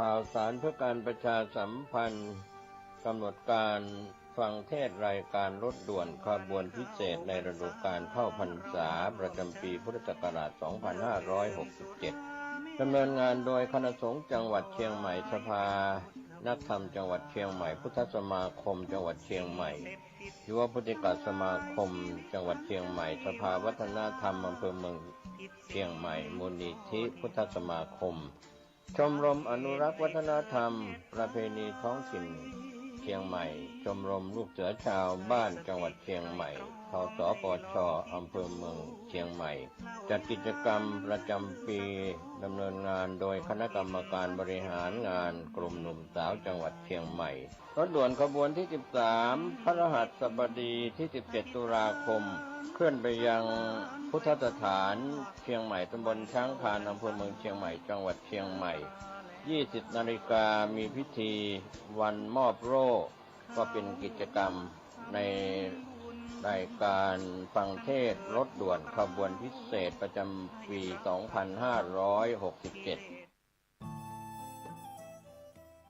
ข่าวสารเพื่อการประชาสัมพันธ์กำหนดการฟังเทศรายการรถด่วนขบวนพิเศษในฤดูกาลเข้าพรรษาประจำปีพุทธศักราช 2567 ดำเนินงานโดยคณะสงฆ์จังหวัดเชียงใหม่สภานักธรรมจังหวัดเชียงใหม่พุทธสมาคมจังหวัดเชียงใหม่ยุวพุทธิกสมาคมจังหวัดเชียงใหม่สภาวัฒนธรรมอำเภอเมืองเชียงใหม่มูลนิธิพุทธสมาคมชมรมอนุรักษ์วัฒนธรรมประเพณีท้องถิ่นเชียงใหม่ชมรมลูกเสือชาวบ้านจังหวัดเชียงใหม่ทสปช.อำเภอเมืองเชียงใหม่จัดกิจกรรมประจำปีดำเนินงานโดยคณะกรรมการบริหารงานกลุ่มหนุ่มสาวจังหวัดเชียงใหม่รถด่วนขบวนที่ 13 พฤหัสบดีที่ 17 ตุลาคมเคลื่อนไปยังพุทธสถานเชียงใหม่ตำบลช้างคานอำเภอเมืองเชียงใหม่จังหวัดเชียงใหม่ 20 นาฬิกามีพิธีวันมอบโล่ก็เป็นกิจกรรมในรายการฟังเทศรถด่วนขบวนพิเศษประจำปี 2567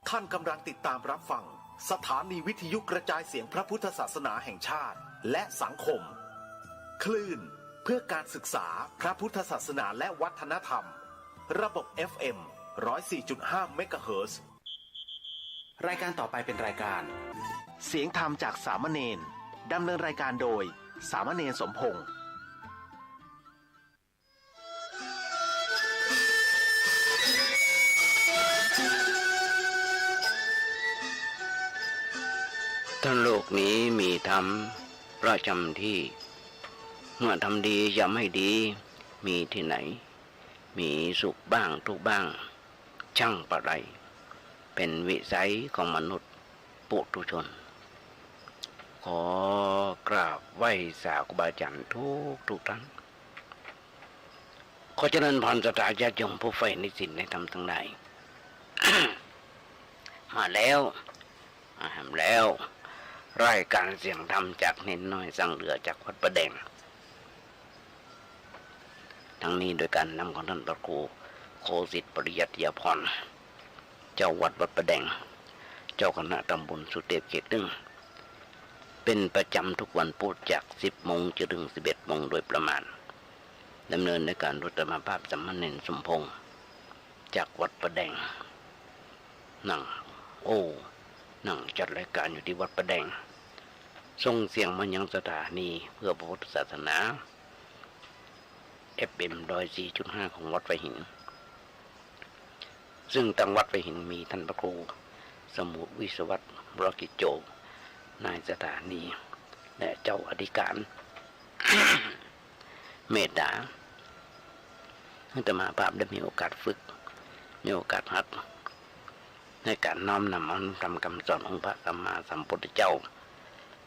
ท่านกำลังติดตามรับฟังสถานีวิทยุกระจายเสียงพระพุทธศาสนาแห่งชาติและสังคมคลื่นเพื่อการศึกษาพระพุทธศาสนาและวัฒนธรรมระบบ FM 104.5 เมกะเฮิรตซ์รายการต่อไปเป็นรายการเสียงธรรมจากสามเณรดำเนินรายการโดยสามเณรสมพงษ์ทั้งโลกนี้มีธรรมประจำที่เมื่อทำดีย่อมให้ดีมีที่ไหนมีสุขบ้างทุกข์บ้างช่างปะไรเป็นวิสัยของมนุษย์ปุถุชนขอกราบไหว้สาธุบาอาจารย์ทุกท่านขอเจริญพรศรัทธาญาติโยมผู้ใฝ่ในศีลในธรรมทั้งหลาย มาแล้วรายการเสียงธรรมจากเน้นน้อยสั่งเหลือจากวัดประแดงทั้งนี้โดยการนำของท่านพระครูโคสิทธิปริยัติยาพรเจ้าวัดประแดงเจ้าคณะตำบลสุเทพเขต 1เป็นประจำทุกวันพุธจาก 10 โมงจนถึง 11 โมงโดยประมาณดำเนินในการรถธรรมภาพสามเณรสมพงษ์จากวัดประแดงนั่งจัดรายการอยู่ที่วัดประแดงส่งเสียงมายังสถานีเพื่อพระพุทธศาสนา FM 104.5 ของวัดไฟหินซึ่งทางวัดไฟหินมีท่านพระครูสมุทรวิศวัตรบรกิจโจนายสถานีและเจ้าอธิการ เมตตาอาตมาภาพได้มีโอกาสฝึกมีโอกาสหัดในการน้อมนำเอาธรรมคำสอนของพระสัมมาสัมพุทธเจ้า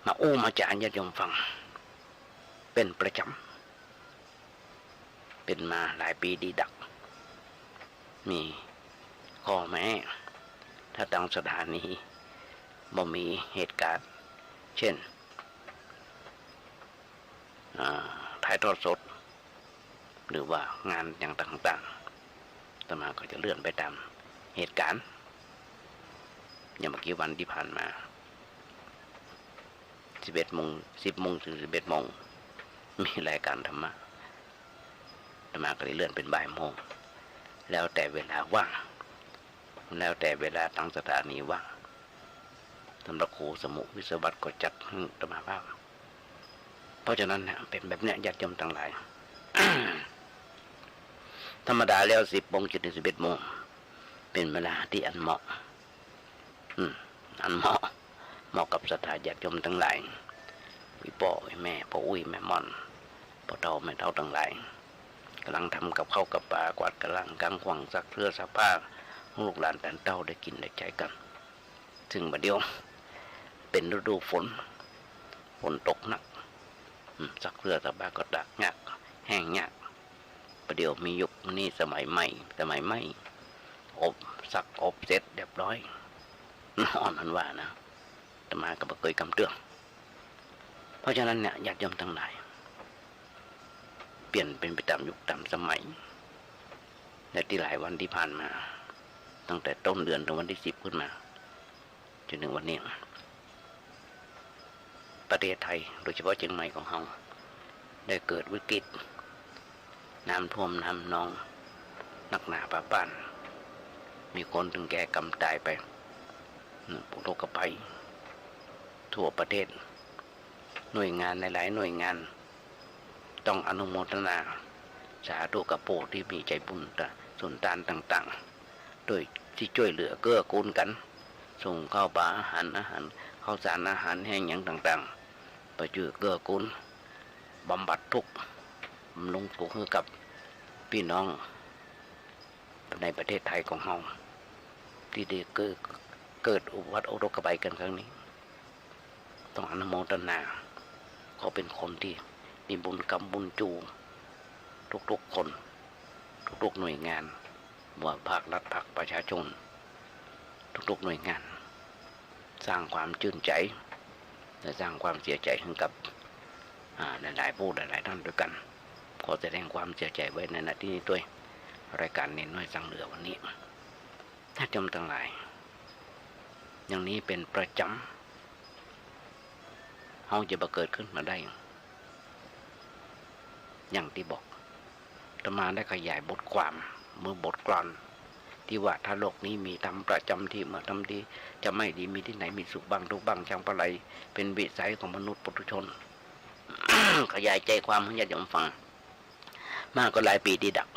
มามาจารย์ญาติโยมฟังเป็นประจำเป็นมาหลายปีดีดักมีข้อแม้ถ้าตั้งสถานีบ่มีเหตุการณ์เช่นถ่ายทอดสดหรือว่างานอย่างต่างๆต่อมาก็จะเลื่อนไปตามเหตุการณ์อย่างเมื่อกี้วันที่ผ่านมา 11 โมง 10 โมงถึง 11 โมงมีรายการธรรมะต่อมาก็เลยเลื่อนเป็นบ่ายโมงแล้วแต่เวลาว่างแล้วแต่เวลาตั้งสถานีว่างท่านพระครูสมุวิศวัตรก็จัดให้ธรรมภาพเพราะฉะนั้นเนี่ยเป็นแบบเนี้ยญาติโยมทั้งหลาย ธรรมดาแล้ว 10 โมงจนถึง 11 โมงเป็นเวลาที่อันเหมาะเหมาะกับศรัทธาญาติโยมทั้งหลายพี่พ่อแม่พ่ออุ้ยแม่ม่อนพ่อเฒ่าแม่เฒ่าทั้งหลายกำลังทำกับข้าวกับปลากวาดกำลังกางขวางซักเสื้อซักผ้าลูกหลานแผ่นเต้าได้กินได้ใช้กันถึงบัดเดียวเป็นฤดูฝนตกหนักซักเสื้อซักผ้าก็ดักยากแห้งยากประเดี๋ยวมียุคนี้สมัยใหม่อบซักอบเสร็จเรียบร้อยอ่อนมันว่านะแต่มาก็บ่เคยกำเตือนเพราะฉะนั้นเนี่ยญาติโยมทั้งหลายเปลี่ยนเป็นไปตามยุคตามสมัยและที่หลายวันที่ผ่านมา ตั้งแต่ต้นเดือนถึงวันที่10ขึ้นมาจนถึงวันนี้ประเทศไทยโดยเฉพาะเชียงใหม่ของเราได้เกิดวิกฤตน้ำท่วมน้ำนองหนักหนาป่าป่านมีคนถึงแก่กรรมตายไปอุทกภัยทั่วประเทศหน่วยงานหลายๆหน่วยงานต้องอนุโมทนาสาธุกับผู้ที่มีใจบุญส่วนด้านต่างๆโดยที่ช่วยเหลือเกื้อกูลกันส่งข้าวปลาอาหารข้าวสารอาหารแห้งอย่างต่างๆไปช่วยเกื้อกูลบำบัดทุกข์บำรุงทุกข์ให้กับพี่น้องในประเทศไทยของเราที่ได้เกิดอุทกภัยกันครั้งนี้ต้องอนุโมทนาเขาเป็นคนที่มีบุญกรรมบุญจูทุกๆคนทุกๆหน่วยงานว่าภาครัฐภาคประชาชนทุกๆหน่วยงานสร้างความชื่นใจและสร้างความเสียใจให้กับหลายๆผู้หลายๆท่านด้วยกันขอแสดงความเสียใจไว้ในณที่นี้ด้วยรายการเน้นน้อยสั่งเหลือวันนี้ถ้าจำทั้งหลายอย่างนี้เป็นประจำเขาจะบังเกิดขึ้นมาได้อย่างที่บอกอาตมาได้ขยายบทความเมื่อบทกลอนที่ว่าถ้าโลกนี้มีธรรมประจำที่เมื่อทำดีจะไม่ดีมีที่ไหนมีสุขบ้างทุกบ้างช่างปะไรเป็นวิสัยของมนุษย์ปุถุชน ขยายใจความให้ญาติโยมฟังมากก็หลายปีดีดัก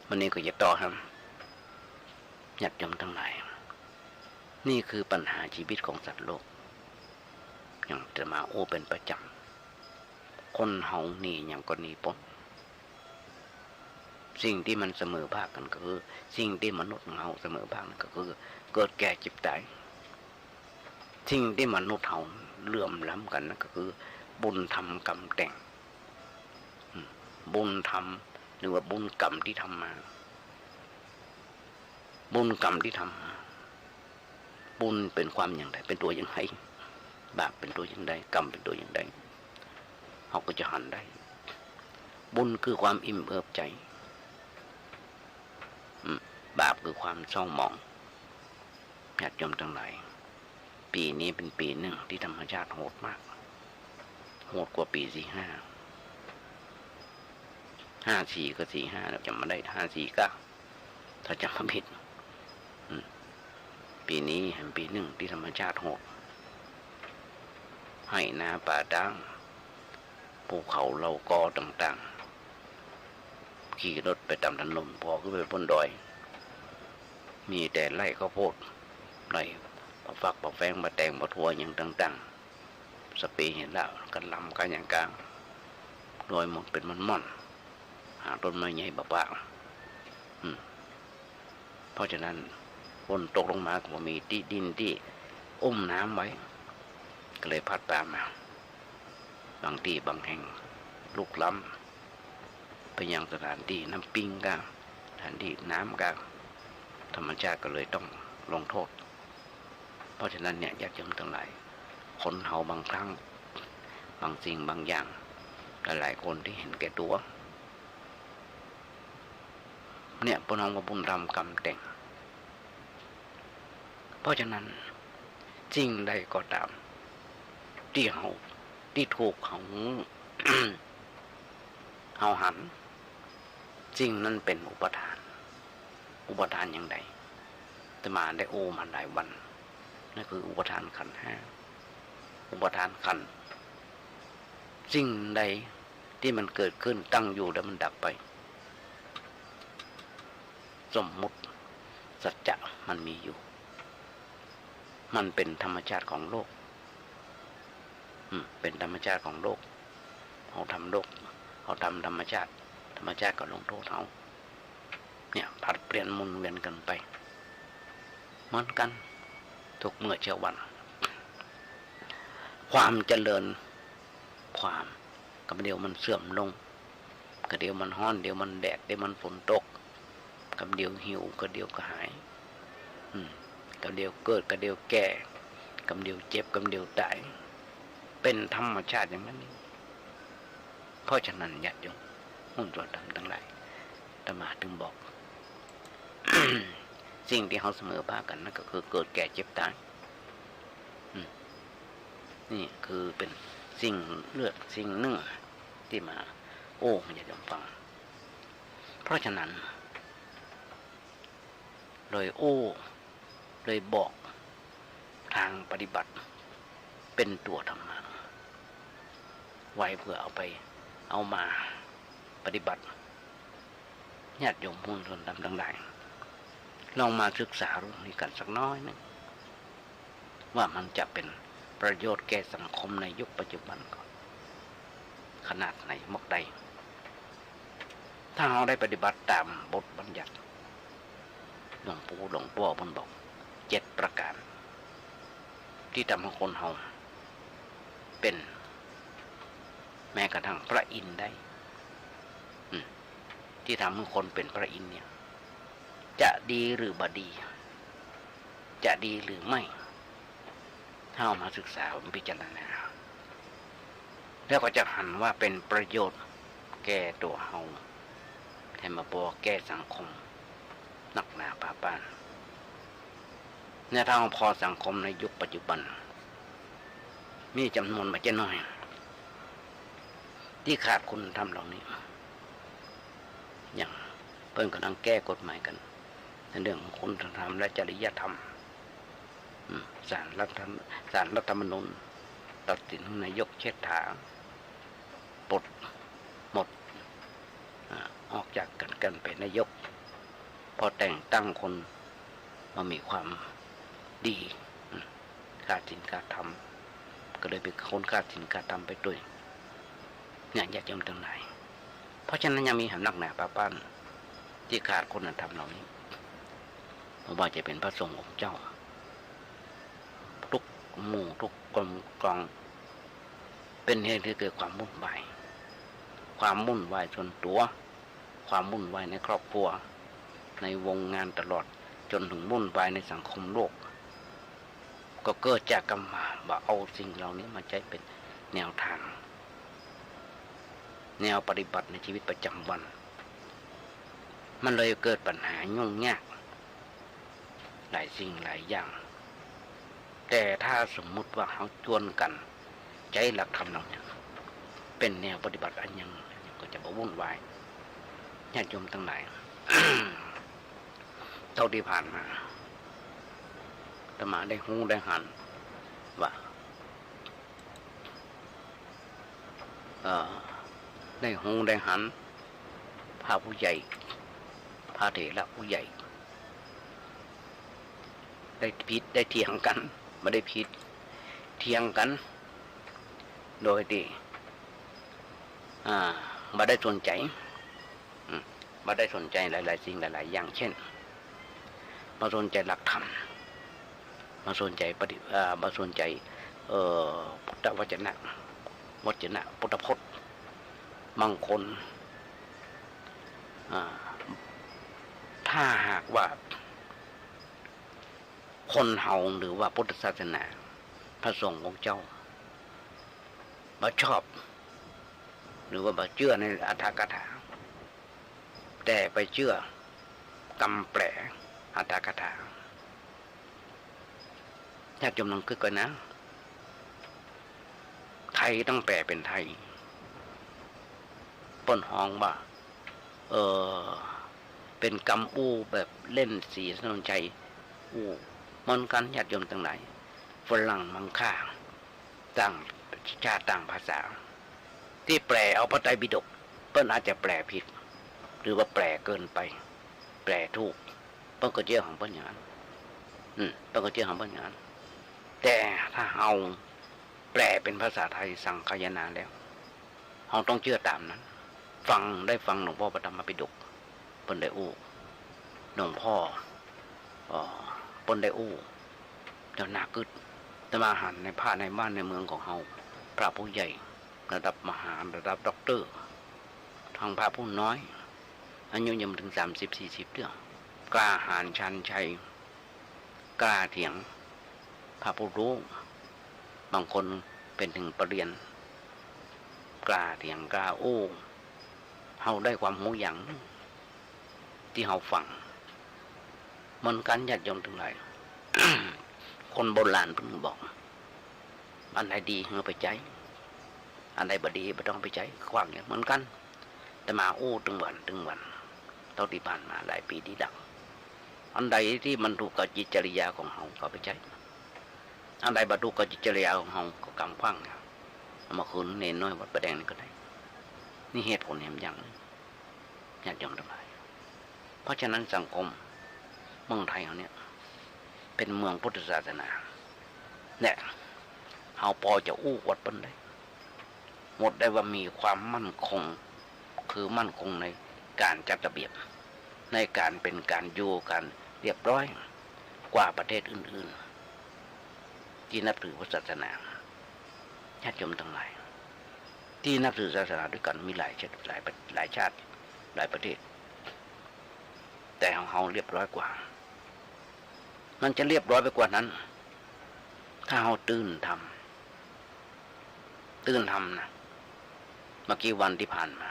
วันนี้ก็จะต่อครับญาติโยมทั้งหลายนี่คือปัญหาชีวิตของสัตว์โลกอย่างจะมาโอ้เป็นประจำคนเฮานี่อย่างก็นี่พ้นสิ่งที่มันเสมอภาคกันก็คือสิ่งที่มนุษย์เฮาเสมอภาคก็คือเกิดแก่เจ็บตายสิ่งที่มนุษย์เฮาเหลื่อมล้ำกันก็คือบุญธรรมกรรมแต่งบุญธรรมหรือว่าบุญกรรมที่ทำมาบุญกรรมที่ทำมาบุญเป็นความอย่างไรเป็นตัวอย่างไรบาปเป็นตัวอย่างไรกรรมเป็นตัวอย่างไรเขาก็จะหันได้บุญคือความอิ่มเอิบใจบาปคือความเศร้าหมองญาติโยมทั้งหลายปีนี้เป็นปีหนึ่งที่ธรรมชาติโหดมากโหดกว่าปี45 54ก็45เราจำมาได้549ถ้าจำไม่ผิดปีนี้เป็นปีหนึ่งที่ธรรมชาติโหดให้นาป่าดังภูเขาเหล่ากอต่างๆขี่รถไปตามถนนพอขึ้นไปบนดอยมีแต่ไร่ข้าวโพดไร่ฝักปะแฟงมาแตงมาทั่วอย่างต่างๆสเปเห็นแล้วกันลำกันอย่างกลางโดยหมดเป็นมันม่อนหาต้นไม้ใหญ่บ้าเพราะฉะนั้นฝนตกลงมาก็มีที่ดินที่อุ้มน้ำไว้ก็เลยพัดตามมาบางที่บางแห่งลุกล้ำไปยังสถานที่น้ำปิงกันสถานที่น้ำกันธรรมชาติก็เลยต้องลงโทษเพราะฉะนั้นเนี่ยญาติโยมทั้งหลายคนเฮาบางครั้งบางสิ่งบางอย่างหลายคนที่เห็นแก่ตัวเนี่ยพวกน้องกับบุญธรรมกรรมแต่งเพราะฉะนั้นสิ่งใดก็ตามที่เฮาที่ถูกเขา เฮาหันสิ่งนั้นเป็นอุปทานอย่างใดแต่มาได้โอมาหลายวันนั่นคืออุปทานขันธ์5อุปทานขันธ์สิ่งใดที่มันเกิดขึ้นตั้งอยู่แล้วมันดับไปสมมุติสัจจะมันมีอยู่มันเป็นธรรมชาติของโลกเป็นธรรมชาติของโลกเขาทำโลกเขาทำธรรมชาติก็ลงโทษเขาเนี่ยผัดเปลี่ยนหมุนเวียนกันไปเหมือนกันทุกเมื่อเช้าวันความเจริญความกับเดี๋ยวมันเสื่อมลงกับเดี๋ยวมันร้อนเดี๋ยวมันแดดเดี๋ยวมันฝนตกกับเดี๋ยวหิวกับเดี๋ยวก็หายกับเดี๋ยวเกิดกับเดี๋ยวแก่กับเดี๋ยวเจ็บกับเดี๋ยวตายเป็นธรรมชาติอย่างนั้นเองเพราะฉะนั้นญาติโยมหุ้นส่วนธรรมทั้งหลายอาตมาถึงบอก สิ่งที่เขาเสมอภาคกันนั่นก็คือเกิดแก่เจ็บตายนี่คือเป็นสิ่งเลือดสิ่งหนึ่งที่มาโอ้มันจะยอมฟังเพราะฉะนั้นเลยโอ้เลยบอกทางปฏิบัติเป็นตัวธรรมะไว้เพื่อเอาไปเอามาปฏิบัติญาติโยมผู้ชนทำทั้งหลายลองมาศึกษาเรื่องนี้กันสักน้อยนึงว่ามันจะเป็นประโยชน์แก่สังคมในยุคปัจจุบันก่อนขนาดไหนมากใดถ้าเราได้ปฏิบัติตามบทบัญญัติหลวงปู่หลวงพ่อท่านบอก7 ประการที่ทำให้คนเราเป็นแม้กระทั่งพระอินทร์ได้ที่ทำให้คนเป็นพระอินทร์เนี่ยจะดีหรือบดีจะดีหรือไม่ถ้าเอามาศึกษาพิจารณาแล้วก็จะหันว่าเป็นประโยชน์แก่ตัวเฮาแทนมาบอกแก่สังคมหนักหนาป่าปานเนี่ยถ้าพอสังคมในยุคปัจจุบันมีจำนวนไม่ใช่น้อยที่ขาดคุณธรรมเหล่านี้อย่างเพิ่นกำลังแก้กฎหมายกันในเรื่องของคุณธรรมและจริยธรรมศาลรัฐธรรมนูญตัดสินนายกเชษฐาปลดหมดออกจากกันเป็นนายกพอแต่งตั้งคนมามีความดีขาดศีลขาดธรรมก็เลยเป็นคนขาดศีลขาดธรรมไปด้วยเนี่ยอยากจะทำไหนเพราะฉะนั้นยังมีหำนักหนาป้าป้านที่ขาดคุณธรรมเหล่านี้ไม่ว่าจะเป็นพระสงฆ์องค์เจ้าทุกหมู่ทุกกองเป็นเหตุที่เกิดความวุ่นวายส่วนตัวความวุ่นวายในครอบครัวในวงงานตลอดจนถึงวุ่นวายในสังคมโลกก็เกิดจากกรรมว่าเอาสิ่งเหล่านี้มาใช้เป็นแนวทางแนวปฏิบัติในชีวิตประจำวันมันเลยเกิดปัญหายุ่งยากหลายสิ่งหลายอย่างแต่ถ้าสมมุติว่าเขาชวนกันใช้หลักธรรมเหล่านี้เป็นแนวปฏิบัติอันยังก็จะบ่วุ่นวายญาติโยมทั้งหลาย เท่าที่ผ่านมาอาตมาได้หูได้หันว่าได้หูได้หันพาผู้ใหญ่พาเถระผู้ใหญ่ได้ผิดได้เถียงกันไม่ได้ผิดเถียงกันโดยที่ไม่ได้สนใจหลายๆสิ่งหลายๆอย่างเช่นมาสนใจหลักธรรมมาสนใจมาสนใจพุทธวจนะพุทธพจน์บางคนถ้าหากว่าคนเฮาหรือว่าพุทธศาสนาพระสงฆ์ของเจ้ามาชอบหรือว่ามาเชื่อในอรรถกถาแต่ไปเชื่อกำแปลอรรถกถาญาติโยมลองคิดก่อนนะไทยต้องแปลเป็นไทยป้นห้องว่าเป็นกำอู้แบบเล่นสีสนใจอู้มันกันญาติโยมทั้งหลายฝรั่งมังค่าต่างชาติต่างภาษาที่แปลเอาพระไตรปิฎกเปิ้นอาจจะแปลผิดหรือว่าแปลเกินไปแปลถูกเปิ้นก็เชื่อของเปิ้นอย่างนั้นเปิ้นก็เชื่อของเปิ้นอย่างนั้นแต่ถ้าเอาแปลเป็นภาษาไทยสังคายนาแล้วเราต้องเชื่อตามนั้นได้ฟังหลวงพ่อปฐมปิฎกเปิ้นได้อู้หลวงพ่อเปิ้นได้อู้เจ้านาคึดแต่มาหันในผ้าในบ้านในเมืองของเฮาพระผู้ใหญ่ระดับมหาระดับด็อกเตอร์ทางพระผู้น้อยอายุยังถึง30-40เรื่องกล้าหาญชันชัยกล้าเถียงพระผู้รู้บางคนเป็นถึงปรริญญากล้าเถียงกล้าโอ้เฮาได้ความรู้อย่างที่เฮาฟัง เหมือนกันญาติโยมทั้งหลาย คนโบราณเพิ่งบอกอันไหนดีเอาไปใจอันไหนบดีไม่ต้องไปใจขว้างอย่างเหมือนกันแต่มาอู้ตึงวันเท่าที่ผ่านมาหลายปีที่ดังอันใดที่มันถูกกับจิตจริยาของเราก็ไปใจอันใดบรรลุกับจิตจริยาของเราก็กำขว้างเอามาคืนเน้นน้อยวัดประแดงนี่ก็ได้นี่เหตุผลแห่งอย่างญาติโยมทั้งหลายเพราะฉะนั้นสังคมเมืองไทยเราเนี่ยเป็นเมืองพุทธศาสนาเนี่ยเฮาพอจะอู้วัดเป็นได้หมดได้ว่ามีความมั่นคงคือมั่นคงในการจัดระเบียบในการเป็นการอยู่กันเรียบร้อยกว่าประเทศอื่นๆที่นับถือพุทธศาสนาญาติโยมทั้งหลายที่นับถือศาสนาด้วยกันมีหลายชาติหลายประเทศแต่ของเฮาเรียบร้อยกว่ามันจะเรียบร้อยไปกว่านั้นถ้าเฮาตื่นทำนะเมื่อกี้วันที่ผ่านมา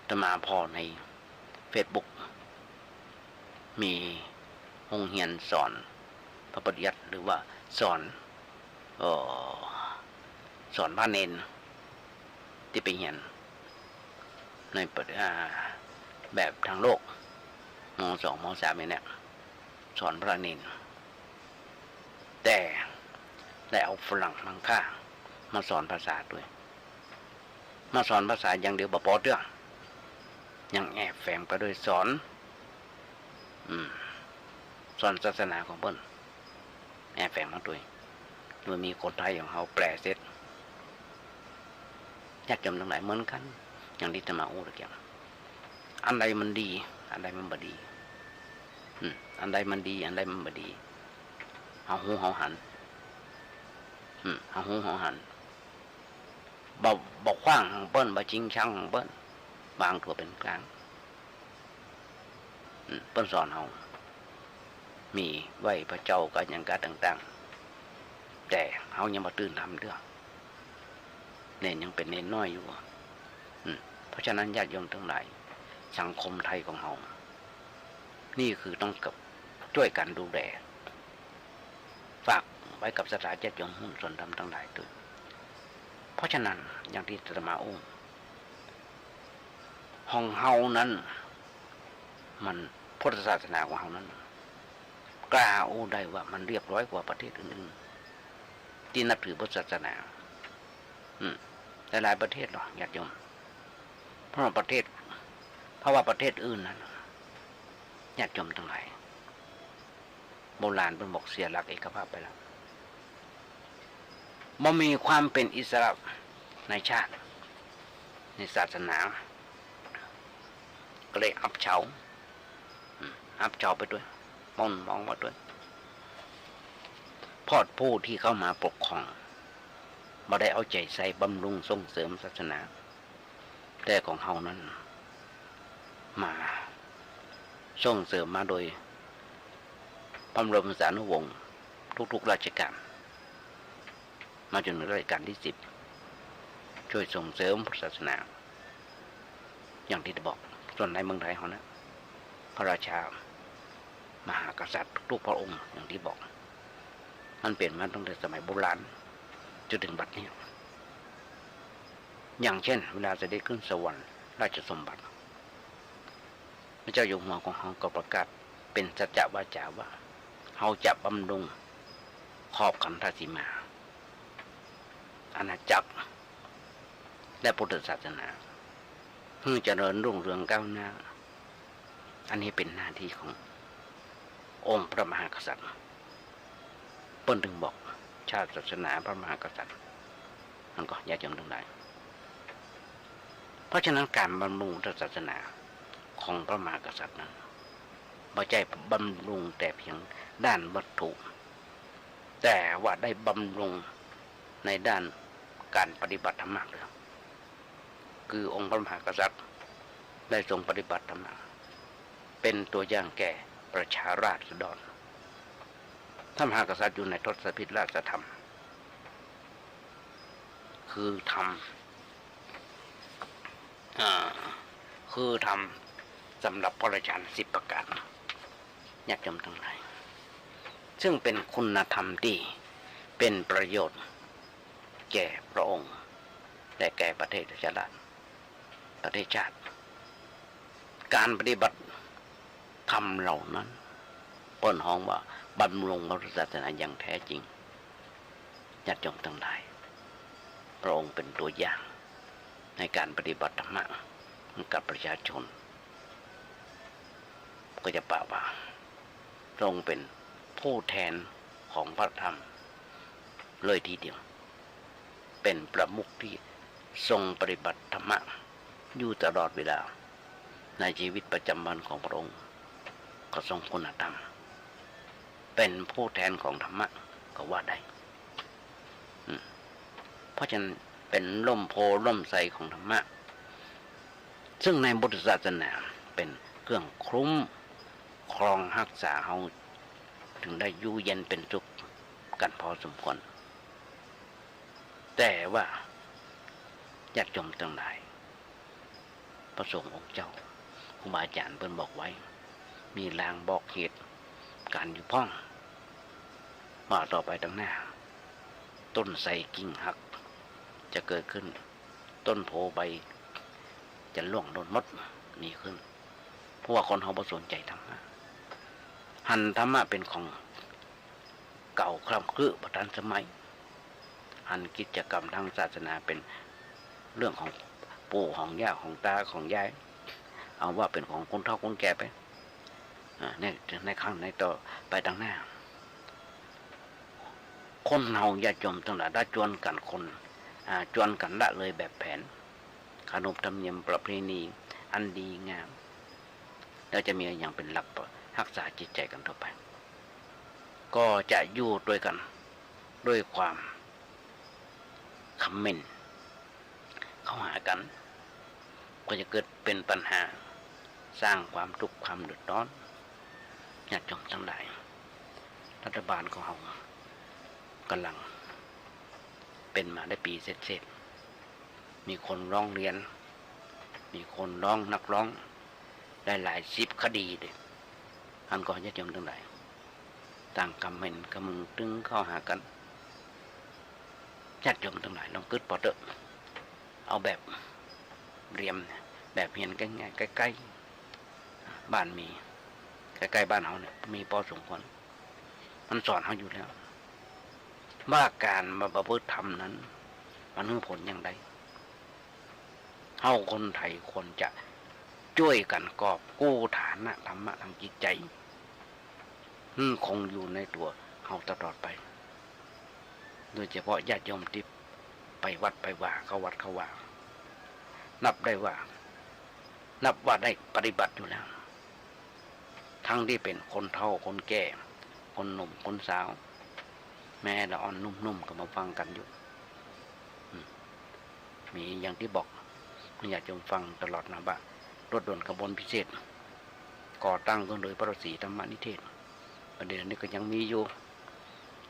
จะมาพอใน Facebook มีโรงเรียนสอนพระปฏิยัติหรือว่าสอนพระเนนที่ไปเรียนในแบบทางโลกม.2 ม.3เนี่ยสอนพระเนนแต่ได้เอาฝรั่งมังค่ามาสอนภาษาด้วยมาสอนภาษาอย่างเดียวบ่พอเด้อยังแอบแฝงไปด้วยสอนศาสนาของเพิ่นแอบแฝงมาด้วยโดยมีคนไทยของเขาแปลเสร็จญาติโยมทั้งหลายเหมือนกันอย่างที่จะมาอู้ตะเกียงอันใดมันดีอันใดมันบ่ดีอันใดมันดีอันใดมันบ่ดีเอาหูเอาหันเอาหูเอาหันบอกขว้างของเปิ้นบ่จริงชังของเปิ้นบางตัวเป็นกลางเปิ้นสอนเฮามีไหวพระเจ้ากันอย่างกาต่างๆแต่เฮายังบ่ตื่นทำเด้อเน้นยังเป็นเน้นน้อยอยู่เพราะฉะนั้นญาติโยมทั้งหลายสังคมไทยของเฮานี่คือต้องกับช่วยกันดูแลฝากไว้กับสถานญาติโยมหุ้นส่วนธรรมทั้งหลายด้วยเพราะฉะนั้นอย่างที่อาตมาอู้ห้องเฮานั้นมันพุทธศาสนาของเฮานั้นกล้าอู้ได้ว่ามันเรียบร้อยกว่าประเทศอื่นๆที่นับถือพุทธศาสนาหลายประเทศหรอกญาติโยมเพราะว่าประเทศอื่นนั้นญาติโยมทั้งหลายโบราณเป็นบอกเสียหลักเอกภาพไปแล้วมันมีความเป็นอิสระในชาติในศาสนาก็เลยอับเฉาไปด้วยมองมาด้วยพอดผู้ที่เข้ามาปกครองบ่ได้เอาใจใส่บำรุงส่งเสริมศาสนาแต่ของเฮานั้นมาส่งเสริมมาโดยพระบรมสารีวงศ์ทุกๆราชการมาจนถึงรัชกาลที่10ช่วยส่งเสริมพุทธศาสนาอย่างที่บอกส่วนในเมืองไทยเขานะพระราชามหากษัตริย์ทุกพระองค์อย่างที่บอกมันเปลี่ยนมาตั้งแต่สมัยโบราณจนถึงบัดนี้อย่างเช่นเวลาจะได้ขึ้นสวรรค์ราชสมบัติพระเจ้าอยู่หัวของเขาก็ประกาศเป็นสัจจวาจาว่าเขาจะบำรุงขอบขันธสีมาอาณาจักรและพุทธศาสนาเพื่อเจริญรุ่งเรืองก้าวหน้าอันนี้เป็นหน้าที่ขององค์พระมหากษัตริย์เปิ้นถึงบอกชาติศาสนาพระมหากษัตริย์มันก็ญาติโยมทั้งหลายเพราะฉะนั้นการบำรุงศาสนาของพระมหากษัตริย์นั้นไม่ใช่บำรุงแต่เพียงด้านวัตถุแต่ว่าได้บำรุงในด้านการปฏิบัติธรรมะเลยคือองค์พระมหากษัตริย์ได้ทรงปฏิบัติธรรมะเป็นตัวอย่างแก่ประชาราษฎรพระมหากษัตริย์อยู่ในทศพิธราชธรรมคือทำสำหรับพระราชา10 ประการ ญาติโยมทั้งหลายซึ่งเป็นคุณธรรมที่เป็นประโยชน์แก่พระองค์และแก่ประเทศชาติประเทศชาติการปฏิบัติธรรมเหล่านั้นเปิ้นฮ้องว่าบำรุงพระพุทธศาสนาอย่างแท้จริงญาติโยมทั้งหลายพระองค์เป็นตัวอย่างในการปฏิบัติธรรมะกับประชาชนก็จะป่าว่าพระองค์เป็นผู้แทนของพระธรรมเลยทีเดียวเป็นประมุขที่ทรงปฏิบัติธรรมะอยู่ตลอดเวลาในชีวิตประจำวันของพระองค์ก็ทรงคุณธรรมเป็นผู้แทนของธรรมะก็ว่าได้เพราะฉะนั้นเป็นร่มโพร่มไทรของธรรมะซึ่งในพุทธศาสนาเป็นเครื่องคุ้มครองรักษาเฮาถึงได้อยู่เย็นเป็นสุขกันพอสมควรแต่ว่าญาติโยมทั้งหลายพระสงฆ์องค์เจ้าครูบาอาจารย์เพิ่นบอกไว้มีลางบอกเหตุการอยู่พ้องว่าต่อไปตั้งหน้าต้นไทรกิ่งหักจะเกิดขึ้นต้นโพใบจะล่วงโดนมดมีขึ้นเพราะว่าคนเขาบ่สนใจธรรมะหันธรรมะเป็นของเก่าคล่ำครึประทันสมัยหันกิจกรรมทางศาสนาเป็นเรื่องของปู่ของย่าของตาของยายเอาว่าเป็นของคนเฒ่าคนแก่ไปในครั้งในต่อไปต่างหน้าคนเฮาญาติโยมทั้งหลายได้จวนกันคนจวนกันละเลยแบบแผนขนบธรรมเนียมประเพณีอันดีงามแล้วจะมีอย่างเป็นหลักรักษาจิตใจกันต่อไปก็จะอยู่ด้วยกันด้วยความคอมเมนต์เข้าหากันก็จะเกิดเป็นปัญหาสร้างความทุกข์ความเดือดร้อนญาติโยมทั้งหลายรัฐบาลของเรากำลังเป็นมาได้ปีเสร็จมีคนร้องเรียนมีคนร้องนักร้องได้หลาย10 คดีเลยอันก็ญาติโยมทั้งหลายต่างคอมเมนต์กำลังตึงเข้าหากันญาติโยมทั้งหลายลองคิดพอเถอะเอาแบบเรียมแบบเห็นง่ายๆใกล้ๆบ้านมีใกล้ๆบ้านเราเนี่ยมีพอสมควรมันสอนเราอยู่แล้วว่าการมาประพฤติธรรมนั้นมันให้ผลอย่างไรเฮาคนไทยควรจะช่วยกันกอบกู้ฐานะธรรมะทางจิตใจคงอยู่ในตัวเฮาตลอดไปโดยเฉพาะญาติโยมที่ไปวัดไปว่าเขาวัดเขาว่านับว่าได้ปฏิบัติอยู่แล้วทั้งที่เป็นคนเฒ่าคนแก่คนหนุ่มคนสาวแม่ละอ่อนนุ่มๆก็มาฟังกันอยู่มีอย่างที่บอกอยากจะฟังตลอดนะว่ารถด่วนขบวนพิเศษก่อตั้งขึ้นโดยพระศรีธรรมนิเทศประเด็นนี้ก็ยังมีอยู่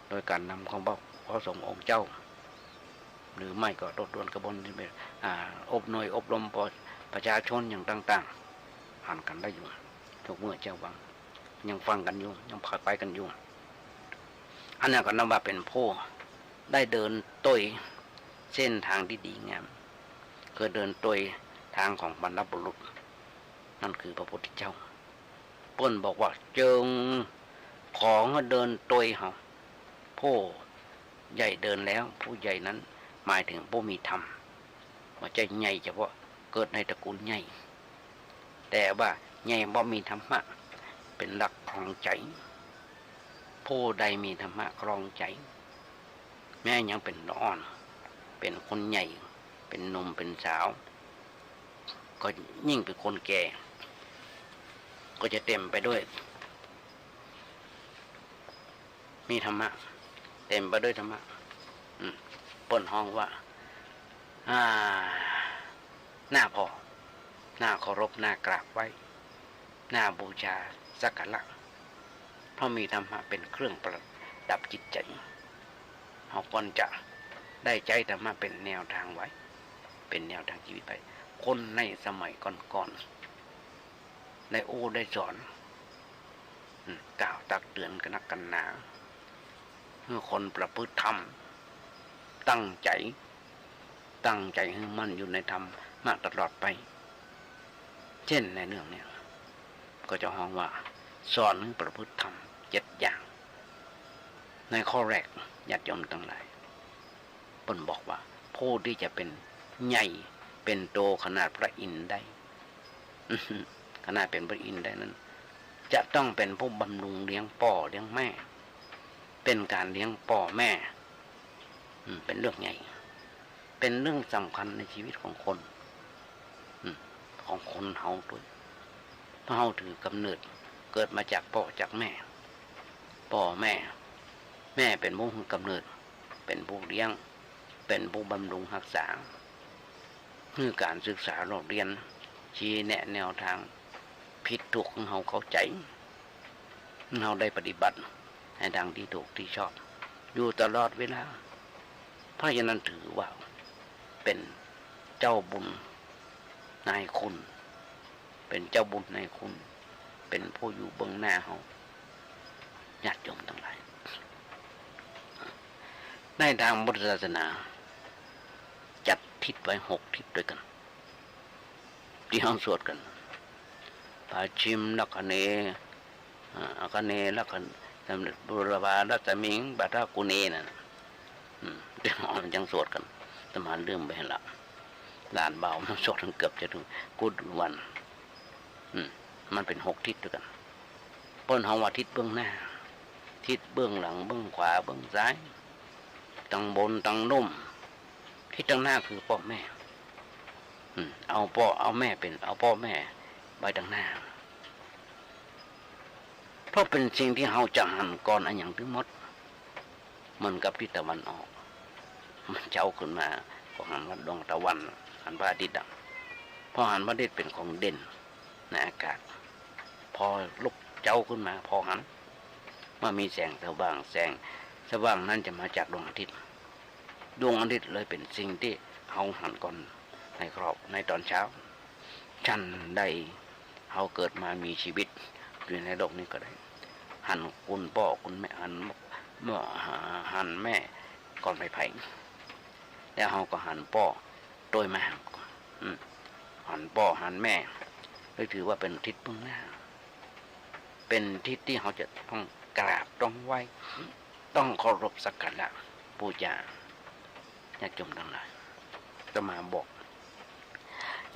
โดยการนำของพระสงฆ์องค์เจ้าหรือไม่ก็รถด่วนขบวนที่เป็นอบหน่วยอบรมประชาชนอย่างต่างๆผ่านกันได้อยู่ทุกเมื่อเจ้าวังยังฟังกันอยู่ยังพาไปกันอยู่อันนั้นก็นับว่าเป็นผู้ได้เดินต้ยเส้นทางที่ดีงามคือเดินต้ยทางของบรรพบุรุษนั่นคือพระพุทธเจ้าเปิ้นบอกว่าเจิงของเดินต้ยเฮาผู้ใหญ่เดินแล้วผู้ใหญ่นั้นหมายถึงผู้มีธรรมว่าใจใหญ่เฉพาะเกิดในตระกูลใหญ่แต่ว่าใหญ่บ่มีธรรมะเป็นหลักครองใจผู้ใดมีธรรมะครองใจแม้ยังเป็นอ่อนเป็นคนใหญ่เป็นหนุ่มเป็นสาวก็ยิ่งเป็นคนแก่ก็จะเต็มไปด้วยมีธรรมะเต็มไปด้วยธรรมะปนห้องว่าหน้าพอหน้าเคารพหน้ากราบไว้หน้าบูชาสักการะเพราะมีธรรมะเป็นเครื่องประดับจิตใจเราควรจะได้ใจธรรมะเป็นแนวทางไว้เป็นแนวทางชีวิตไปคนในสมัยก่อนๆได้โอ้ได้สอน กล่าวตักเตือนกันนักกันหนาเมื่อคนประพฤติธรรมตั้งใจให้มั่นอยู่ในธรรมมากตลอดไปเช่นในเรื่องนี้ก็จะห้องว่าสอนให้ประพฤติธรรม7 อย่างในข้อแรกญาติโยมทั้งหลายเพิ่นบอกว่าผู้ที่จะเป็นใหญ่เป็นโตขนาดพระอินทร์ได้ ขนาดเป็นพระอินทร์ได้นั้นจะต้องเป็นผู้บำรุงเลี้ยงพ่อเลี้ยงแม่เป็นการเลี้ยงพ่อแม่เป็นเรื่องใหญ่เป็นเรื่องสำคัญในชีวิตของคนเฮาด้วยเพราะเฮาถือกำเนิดเกิดมาจากพ่อจากแม่พ่อแม่เป็นผู้กำเนิดเป็นผู้เลี้ยงเป็นผู้บำรุงรักษาคือการศึกษาเราเรียนชี้แนะแนวทางผิดถูกของเฮาเข้าใจเฮาได้ปฏิบัติให้ดังที่ถูกที่ชอบอยู่ตลอดเวลาเพราะฉะนั้นถือว่าเป็นเจ้าบุญนายคุณเป็นเจ้าบุญนายคุณเป็นผู้อยู่เบื้องหน้าเฮาญาติโยมทั้งหลายในทางพุทธศาสนาจัดทิศไว้6 ทิศด้วยกันที่เฮาสวดกันปาชิมลักขเนอคเนลักขสำเร็จบุรพารัตมิงบัตรกุเนนั่นเดี๋ยวมันยังสวดกันสมานเรื่องไปละลานเบามันสวดถึงเกือบจะถึงกุดวันมันเป็น6 ทิศด้วยกันเปิ้นเฮาว่าทิศเบื้องหน้าทิศเบื้องหลังเบื้องขวาเบื้องซ้ายตั้งบนตั้งนุ่มทิศตั้งหน้าคือพ่อแม่เอาแม่เป็นเอาพ่อแม่ไว้ตั้งหน้าเพราะเป็นสิ่งที่เฮาจะหันก่อนอันอย่างทั้งหมดมันกับทิศตะวันออกมันเจ้าขึ้นมาก็หันวัดดวงตะวันหันพระอาทิตย์พอหันพระอาทิตย์เป็นของเด่นในอากาศพอลุกเจ้าขึ้นมาพอหันเมื่อมีแสงสว่างแสงสว่างนั้นจะมาจากดวงอาทิตย์เลยเป็นสิ่งที่เฮาหันก่อนในครอบในตอนเช้าชั้นใดเฮาเกิดมามีชีวิตอยู่ในโลกนี้ก็ได้หันคุณพ่อคุณแม่หันแม่ก่อนไปไผ่แล้วเฮาก็หันพ่อโดยมาหันพ่อหันแม่ก็ถือว่าเป็นทิศเบื้องหน้าเป็นทิศที่เฮาจะต้องกราบต้องไหว้ต้องเคารพสักการะบูชาญาติโยมทั้งหลายจะมาบอก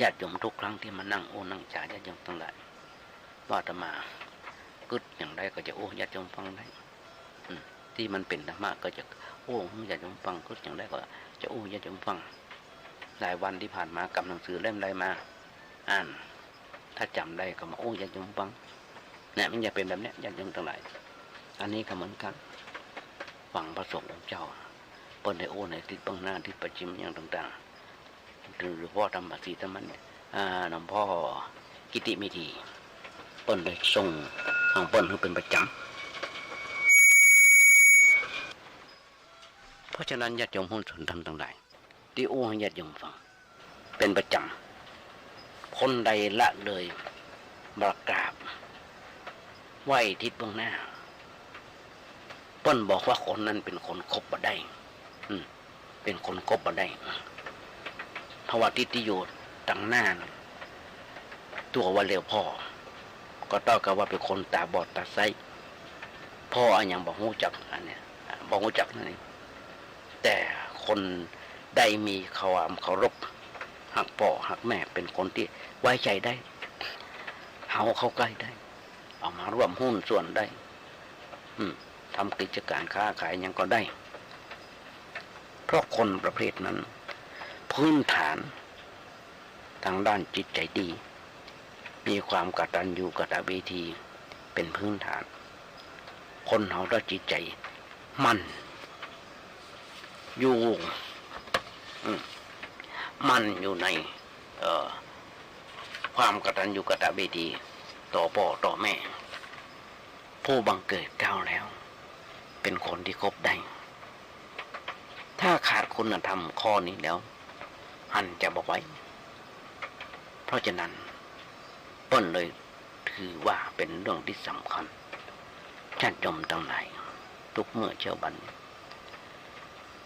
ญาติโยมทุกครั้งที่มานั่งนั่งจาญาติโยมทั้งหลายว่าจะมากึศอย่างไรก็จะญาติโยมฟังได้ที่มันเป็นธรรมะก็จะญาติโยมฟังกึศอย่างไรก็จะญาติโยมฟังหลายวันที่ผ่านมากำหนังสือเล่มใดมาอ่านถ้าจำได้ก็มาญาติโยมฟังเนี่ยมันจะเป็นแบบนี้ญาติโยมทั้งหลายอันนี้ก็เหมือนกันฟังพระสงฆ์องค์เจ้าเปิ้นได้ในทิศเบื้องหน้าทิศประชิมอย่างต่างๆหรือพ่อธรรมสีธรรมันหลวงพ่อกิติมิธีเปิ้นได้ส่งของเปิ้นคือเป็นประจำเพราะฉะนั้นญาติโยมหุ้นส่วนธรรมทั้งหลายที่ให้ญาติโยมฟังเป็นประจำคนใดละเลยบกราบไหว้ทิศเบื้องหน้าเปิ้นบอกว่าคนนั้นเป็นคนคบบ่ได้เป็นคนคบบ่ได้เพราะว่าทิศที่อยู่ตั้งหน้าตัวว่าเร็วพ่อก็ต้องกับว่าเป็นคนตาบอดตาไซพ่ออันยังบอกหูจักอันเนี้ยบอกหูจักนั่นเองแต่คนใดมีความเคารพหักพ่อหักแม่เป็นคนที่ไว้ใจได้เข้าใกล้ได้เอามาร่วมหุ้นส่วนได้ทำกิจการค้าขายยังก็ได้เพราะคนประเภทนั้นพื้นฐานทางด้านจิตใจดีมีความกตัญญูกตเวทีเป็นพื้นฐานคนเฮาได้จิตใจมั่นอยู่มั่นอยู่ในความกตัญญูกตเวทีต่อพ่อต่อแม่ผู้บังเกิดก้าวแล้วเป็นคนที่คบได้ถ้าขาดคุณธรรมข้อนี้แล้วหันจะบอกไว้เพราะฉะนั้นเปิ้นเลยถือว่าเป็นเรื่องที่สำคัญ ญาติโยมทั้งหลายทุกเมื่อเช้าบัน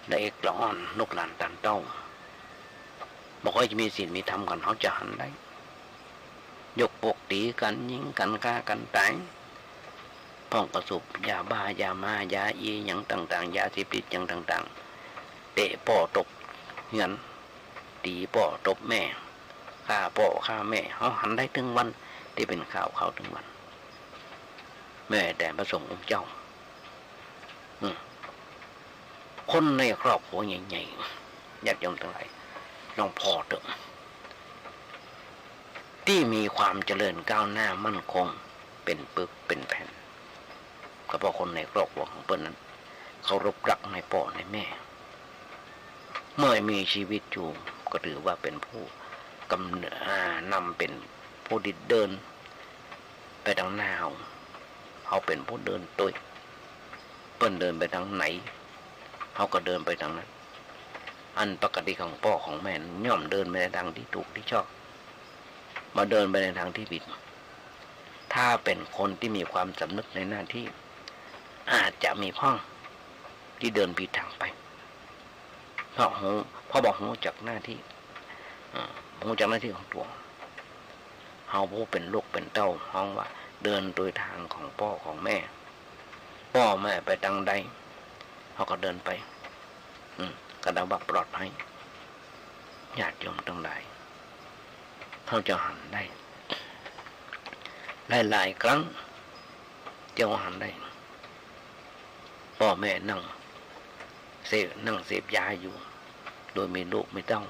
ได้เอกละอ่อนลูกหลานตามเต้าบอกว่าจะมีศีลมีธรรมกันเขาจะหันได้ยกปกตีกันยิงกันฆ่ากันตายพ้องกระสุบยาบ้ายามายาอีอย่างต่างๆยาเสพติดอย่างต่างๆเตะป่อตบเหือนตีป่อตบแม่ฆ่าป่อฆ่าแม่เขาหันได้ถึงวันที่เป็นข่าวเขาถึงวันแม่แต่พระสงฆ์องค์เจ้าคนในครอบครัวใหญ่ๆญาติโยมทั้งหลายลองพอเถอะที่มีความเจริญก้าวหน้ามั่นคงเป็นปึกเป็นแผ่นก็เพราะคนในครอบครัวของเปิ้ลนั้นเขารบรักในพ่อในแม่เมื่อมีชีวิตอยู่ก็ถือว่าเป็นผู้กำเนิดนำเป็นผู้ดิดเดินไปทางหน้าเขาเป็นผู้เดินตุ้ยเปิ้ลเดินไปทางไหนเขาก็เดินไปทางนั้นอันปกติของพ่อของแม่ย่อมเดินไปในทางที่ถูกที่ชอบมาเดินไปในทางที่ผิดถ้าเป็นคนที่มีความสำนึกในหน้าที่อาจจะมีพ่อที่เดินผิดทางไปพ่อบอกหูจากหน้าที่หูจากหน้าที่ของตัวเฮาผู้เป็นลูกเป็นเต้าห้องว่าเดินโดยทางของพ่อของแม่พ่อแม่ไปทางใดเขาก็เดินไปก็ได้ว่าปลอดภัยญาติโยมทั้งหลายเขาจะหันได้หลายๆครั้งเจ้าหันได้พ่อแม่นั่งเสพยาอยู่โดยมีลูกไม่ต้อง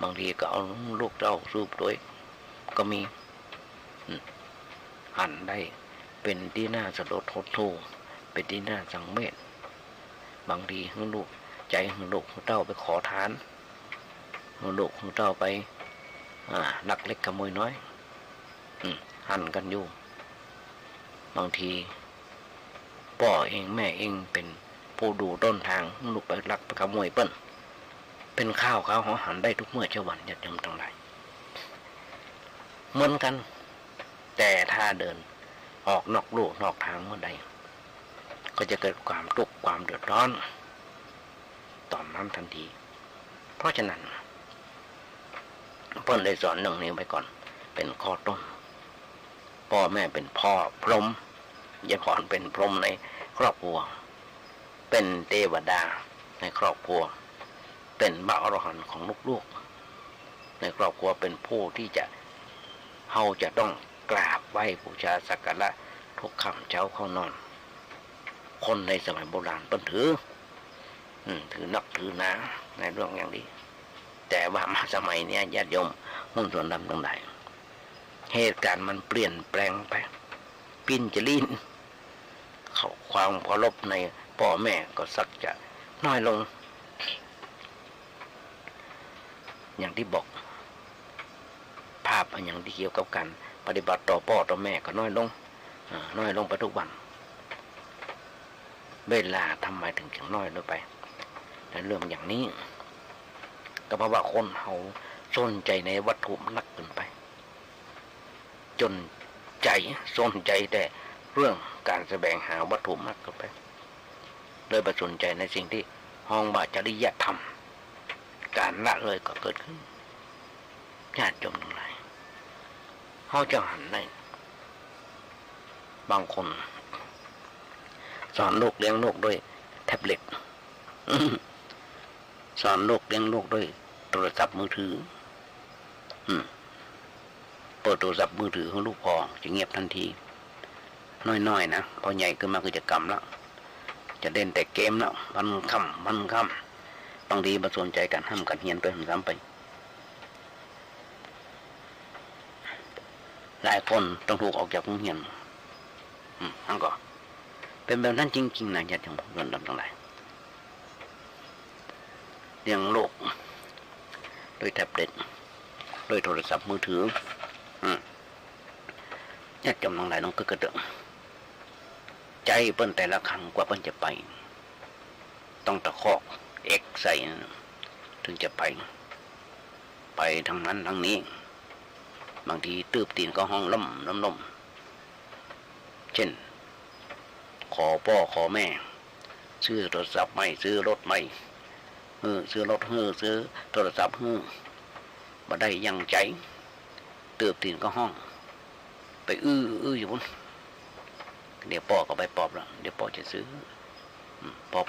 บางทีก็เอาลูกเต้าสูบด้วยก็มีหันได้เป็นที่น่าสลดหดหู่เป็นที่น่าสังเวชบางทีให้ลูกใจให้ลูกเต้าไปขอทานให้ลูกเต้าไปลักเล็กขโมยน้อยหันกันอยู่บางทีพ่อเองแม่เองเป็นผู้ดูต้นทางลูกไปลักไปขโมยเปิ้นเป็นข้าวเขาหันได้ทุกเมื่อเช้าวันญาติโยมทั้งหลายเหมือนกันแต่ถ้าเดินออกนอกลู่นอกทางเมื่อใดก็จะเกิดความทุกข์ความเดือดร้อนตอนนั้นทันทีเพราะฉะนั้นเพิ่นเลยสอนเรื่องนี้ไว้ก่อนเป็นข้อต้นพ่อแม่เป็นพ่อพรหมอย่าก่อนเป็นพรหมในครอบครัวเป็นเทวดาในครอบครัวเป็นพระอรหันต์ของลูกๆในครอบครัวเป็นผู้ที่เฮาจะต้องกราบไหว้บูชาสักการะทุกค่ำเช้าเข้านอนคนในสมัยโบราณเพิ่นถือนักถือนาในเรื่องอย่างนี้แต่ว่ามาสมัยนี้ญาติโยมมุ่งส่วนดำตรงไหนเหตุการณ์มันเปลี่ยนแปลงไปปิ้นจะลิ้นความเคารพในพ่อแม่ก็สักจะน้อยลงอย่างที่บอกภาพอย่างที่เกี่ยวกับการปฏิบัติต่อพ่อต่อแม่ก็น้อยลงไปทุกวันเวลาทำไมถึงน้อยลงไปในเรื่องอย่างนี้ก็เพราะว่าคนเขาสนใจในวัตถุนักเกินไปจนใจสนใจแต่เรื่องการแสวงหาวัตถุมากเกินไปเลยไปสนใจในสิ่งที่ห้องว่าจริยธรรมการละเลยก็เกิดขึ้นญาติโยมทั้งหลายเขาจะหันได้บางคนสอนลูกเลี้ยงลูกด้วยแท็บเล็ตสอนลูกเลี้ยงลูกด้วยโทรศัพท์มือถือเปิดโทรศัพท์มือถือของลูกพอจะเงียบทันทีน้อยๆนะพอใหญ่ขึ้นมาก็จะกำแล้วจะเล่นแต่เกมแล้วมันค่ำบางทีมาสนใจกันห้ามกันเฮียนไปซ้ำไปหลายคนต้องถูกออกจากโรงเรียนนั่นก็เป็นแบบนั้นจริงๆนะญาติโยมเรื่องดำทั้งหลายเลี้ยงโลกโดยแท็บเล็ตโดยโทรศัพท์มือถือญาติโยมทั้งหลายต้องกระเดื่องใจเปิ้นแต่ละครั้งกว่าเปิ้นจะไปต้องตะคอกเอกใส่ถึงจะไปทางนั้นทางนี้บางทีตืบตีนก็ห้องล่มเช่น ขอพ่อขอแม่ซื้อโทรศัพท์ใหม่ซื้อรถใหม่ซื้อรถซื้อโทรศัพท์บ่ได้ยังใจเติบถิ่นก็ห้องไปอยู่บนเดี๋ยวพ่อก็ไปปอบแล้วเดี๋ยวพ่อจะซื้อ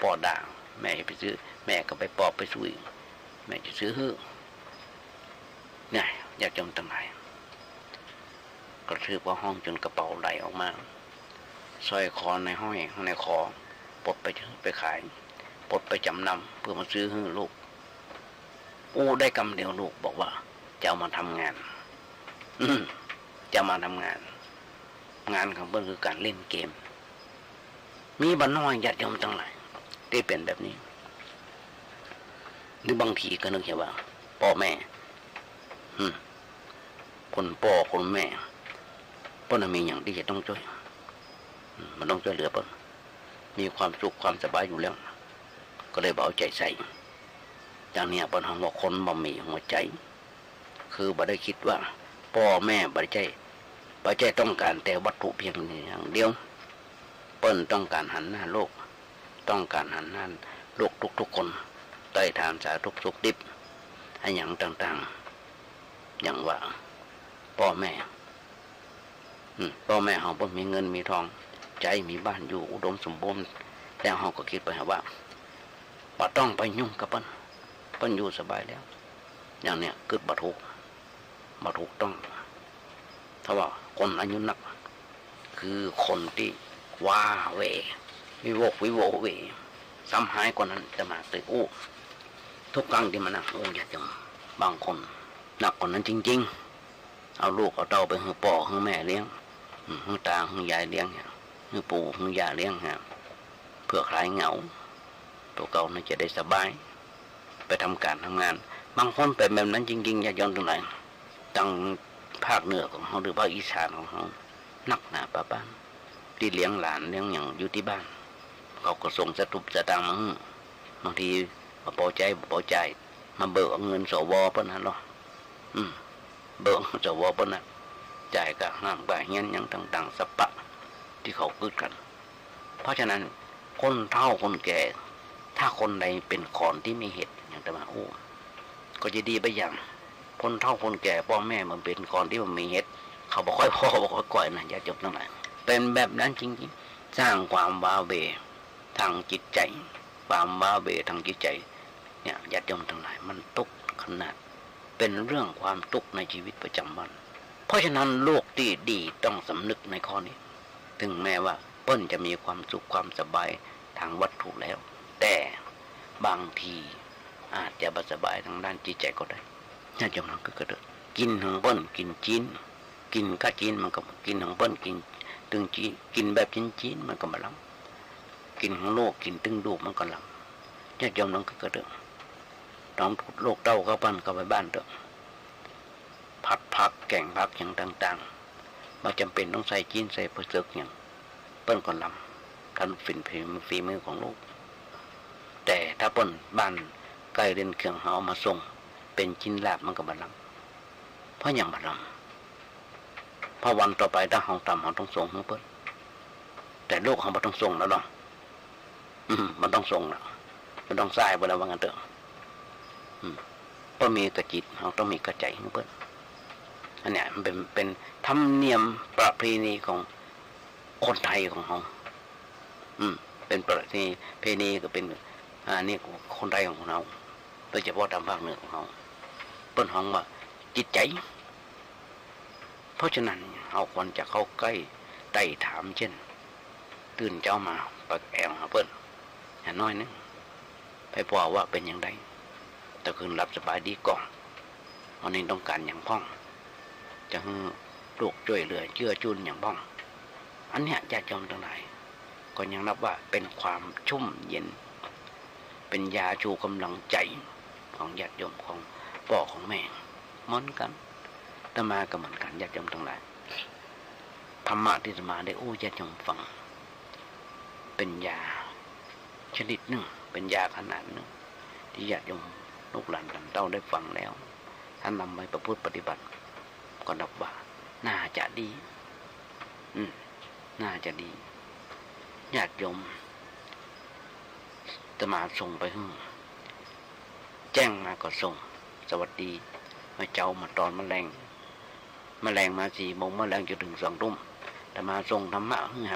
พ่อด่าแม่จะไปซื้อแม่ก็ไปปอบไปซุยแม่จะซื้อเนี่ยอยากจำตั้งไหนกระทืบว่าห้องจนกระเป๋าไหลออกมาสร้อยคอในห้อยในคอปลดไปขายปลดไปจำนำเพื่อมาซื้อลูกได้กำเดียวลูกบอกว่าจะเอามาทำงานจะมาทำงานของเพื่อนคือการเล่นเกมมีบ้านน้อยญาติโยมทั้งหลายที่เป็นแบบนี้หรือบางทีก็นึกว่าพ่อแม่คนพ่อคนแม่เพิ่นมีอย่างที่จะต้องช่วยมันต้องช่วยเหลือเพิ่นมีความสุขความสบายอยู่แล้วก็เลยเอาใจใส่จากนี้เพิ่นว่าคนบ่มีหัวใจคือบ่ได้คิดว่าพ่อแม่บ่ได้ต้องการแต่วัตถุเพียงอย่างเดียวเพิ่นต้องการหันหน้าโลกต้องการหันหน้าโลกทุกๆคนใต้ฐานสาธุสุขดิบให้อย่างต่างๆอย่างว่าพ่อแม่เขาเพิ่นมีเงินมีทองใจมีบ้านอยู่อุดมสมบูรณ์แล้วเขาก็คิดไปว่าบ่ต้องไปยุ่งกับเพิ่นอยู่สบายแล้วอย่างเนี้ยเกิดบ่ถูกต้องถ้าว่าคนอายุนักคือคนที่ว้าเววิโวเวซ้ำหายกว่านั้นจะมาตึกทุกครั้งที่มันอยากจะบางคนหนักกว่านั้นจริงๆเอาลูกเอาเต้าไปให้พ่อให้แม่เลี้ยงให้ตาให้ยายเลี้ยงให้ปู่ให้ย่าเลี้ยงเพื่อคลายเหงาตัวเก่าน่าจะได้สบายไปทำการทำงานบางคนเป็นแบบนั้นจริงๆญาติโยมทั้งหลายตั้งภาคเหนือของเขาหรือภาคอีสานของเขานักหนาป้าบ้านที่เลี้ยงหลานเลี้ยงอย่างอยู่ที่บ้านเขาก็ส่งสตุบสตางค์มาบางทีมาพอใจมาเบิกเงินสวเพิ่นนั่นหรอเบิกสวเพิ่นน่ะจ่ายกับน้ำกับเงี้ยยังต่างๆสัปปะที่เขาคืดกันเพราะฉะนั้นคนเฒ่าคนแก่ถ้าคนใดเป็นขอนที่มีเหตุอย่างแต่มาก็จะดีไปอย่างคนเฒ่าคนแก่พ่อแม่มันเป็นขอนที่มันมีเหตุเขาบอกค่อยพ่อบอกค่อยก่อยนะอย่าจบทั้งหลายเป็นแบบนั้นจริงๆสร้างความว้าเวทางจิตใจความว้าเวทางจิตใจเนี่ยญาติโยมทั้งหลายมันทุกข์ขนาดเป็นเรื่องความทุกข์ในชีวิตประจำวันเพราะฉะนั้นโลกที่ดีต้องสำนึกในข้อนี้ถึงแม้ว่าเปิ้นจะมีความสุขความสบายทางวัตถุแล้วแต่บางทีอาจจะบ่สบายทางด้านจิตใจก็ได้ญาติโยมทั้งก็เกิดกินของเปิ้นกินจีนกินก็จีนมันก็กินของเปิ้นกินตึงจีนกินแบบจีนมันก็บ่ลำกินของโลกกินตึงดูมันก็ลำญาติโยมทั้งก็เกิดน้องโลกเต้าเข้าบ้านเข้าไปบ้านเถอะผักแกงผักอย่างต่างๆมาจำเป็นต้องใส่จีนใส่ผึกอย่างเปิ้นก็ลำการฝีมือของลูกแต่ถ้าเปิ้นบ้านใกล้เรียนเครื่องเฮามาส่งเป็นชิ้นลาบมันก็บ่ลำเพราะอย่างบ่ลำเพราะวันต่อไปถ้าเฮาทำเฮาต้องส่งให้เปิ้นแต่ลูกเฮาบ่ต้องส่งแล้วเนาะมันต้องส่งแล้วมันต้องสายบ่แล้วว่างั้นเถอะก็มีกระจิตเราต้องมีกระใจของเพื่อนอันเนี้ยมันเป็นธรรมเนียมประเพณีของคนไทยของเราเป็นประเพณีก็เป็นนี่คนไทยของเราโดยเฉพาะทางภาคเหนือของเราเปิ้นห้องว่าจิตใจเพราะฉะนั้นเราควรจะเข้าใกล้ไต่ถามเช่นตื่นเจ้ามาปักแอลเปิ้นอย่างน้อยนึงไปพอว่าเป็นอย่างไรแต่คืนหลับสบายดีก่อนวันนี้ต้องการอย่างพ้องจะให้ลูกช่วยเหลือเชื่อจุนอย่างพ้องอันเนี้ยญาติโยมทั้งหลายก็ยังนับว่าเป็นความชุ่มเย็นเป็นยาชูกำลังใจของญาติโยมของพ่อของแม่เหมือนกันแต่มาก็เหมือนกันญาติโยมทั้งหลายธรรมะที่จะมาได้ญาติโยมฟังเป็นยาชนิดหนึ่งเป็นยาขนาดหนึ่งที่ญาติโยมลูกหลานเต้าได้ฟังแล้วท่านนำไปประพฤติปฏิบัติก็นับว่าน่าจะดีน่าจะดี ญาติโยมจะมาส่งไปให้แจ้งมาก็ส่งสวัสดีมาเจ้ามาตอนแมลงมา4 โมงแมลงจนถึง2 ทุ่มแต่มาส่งธรรมะหึ่งห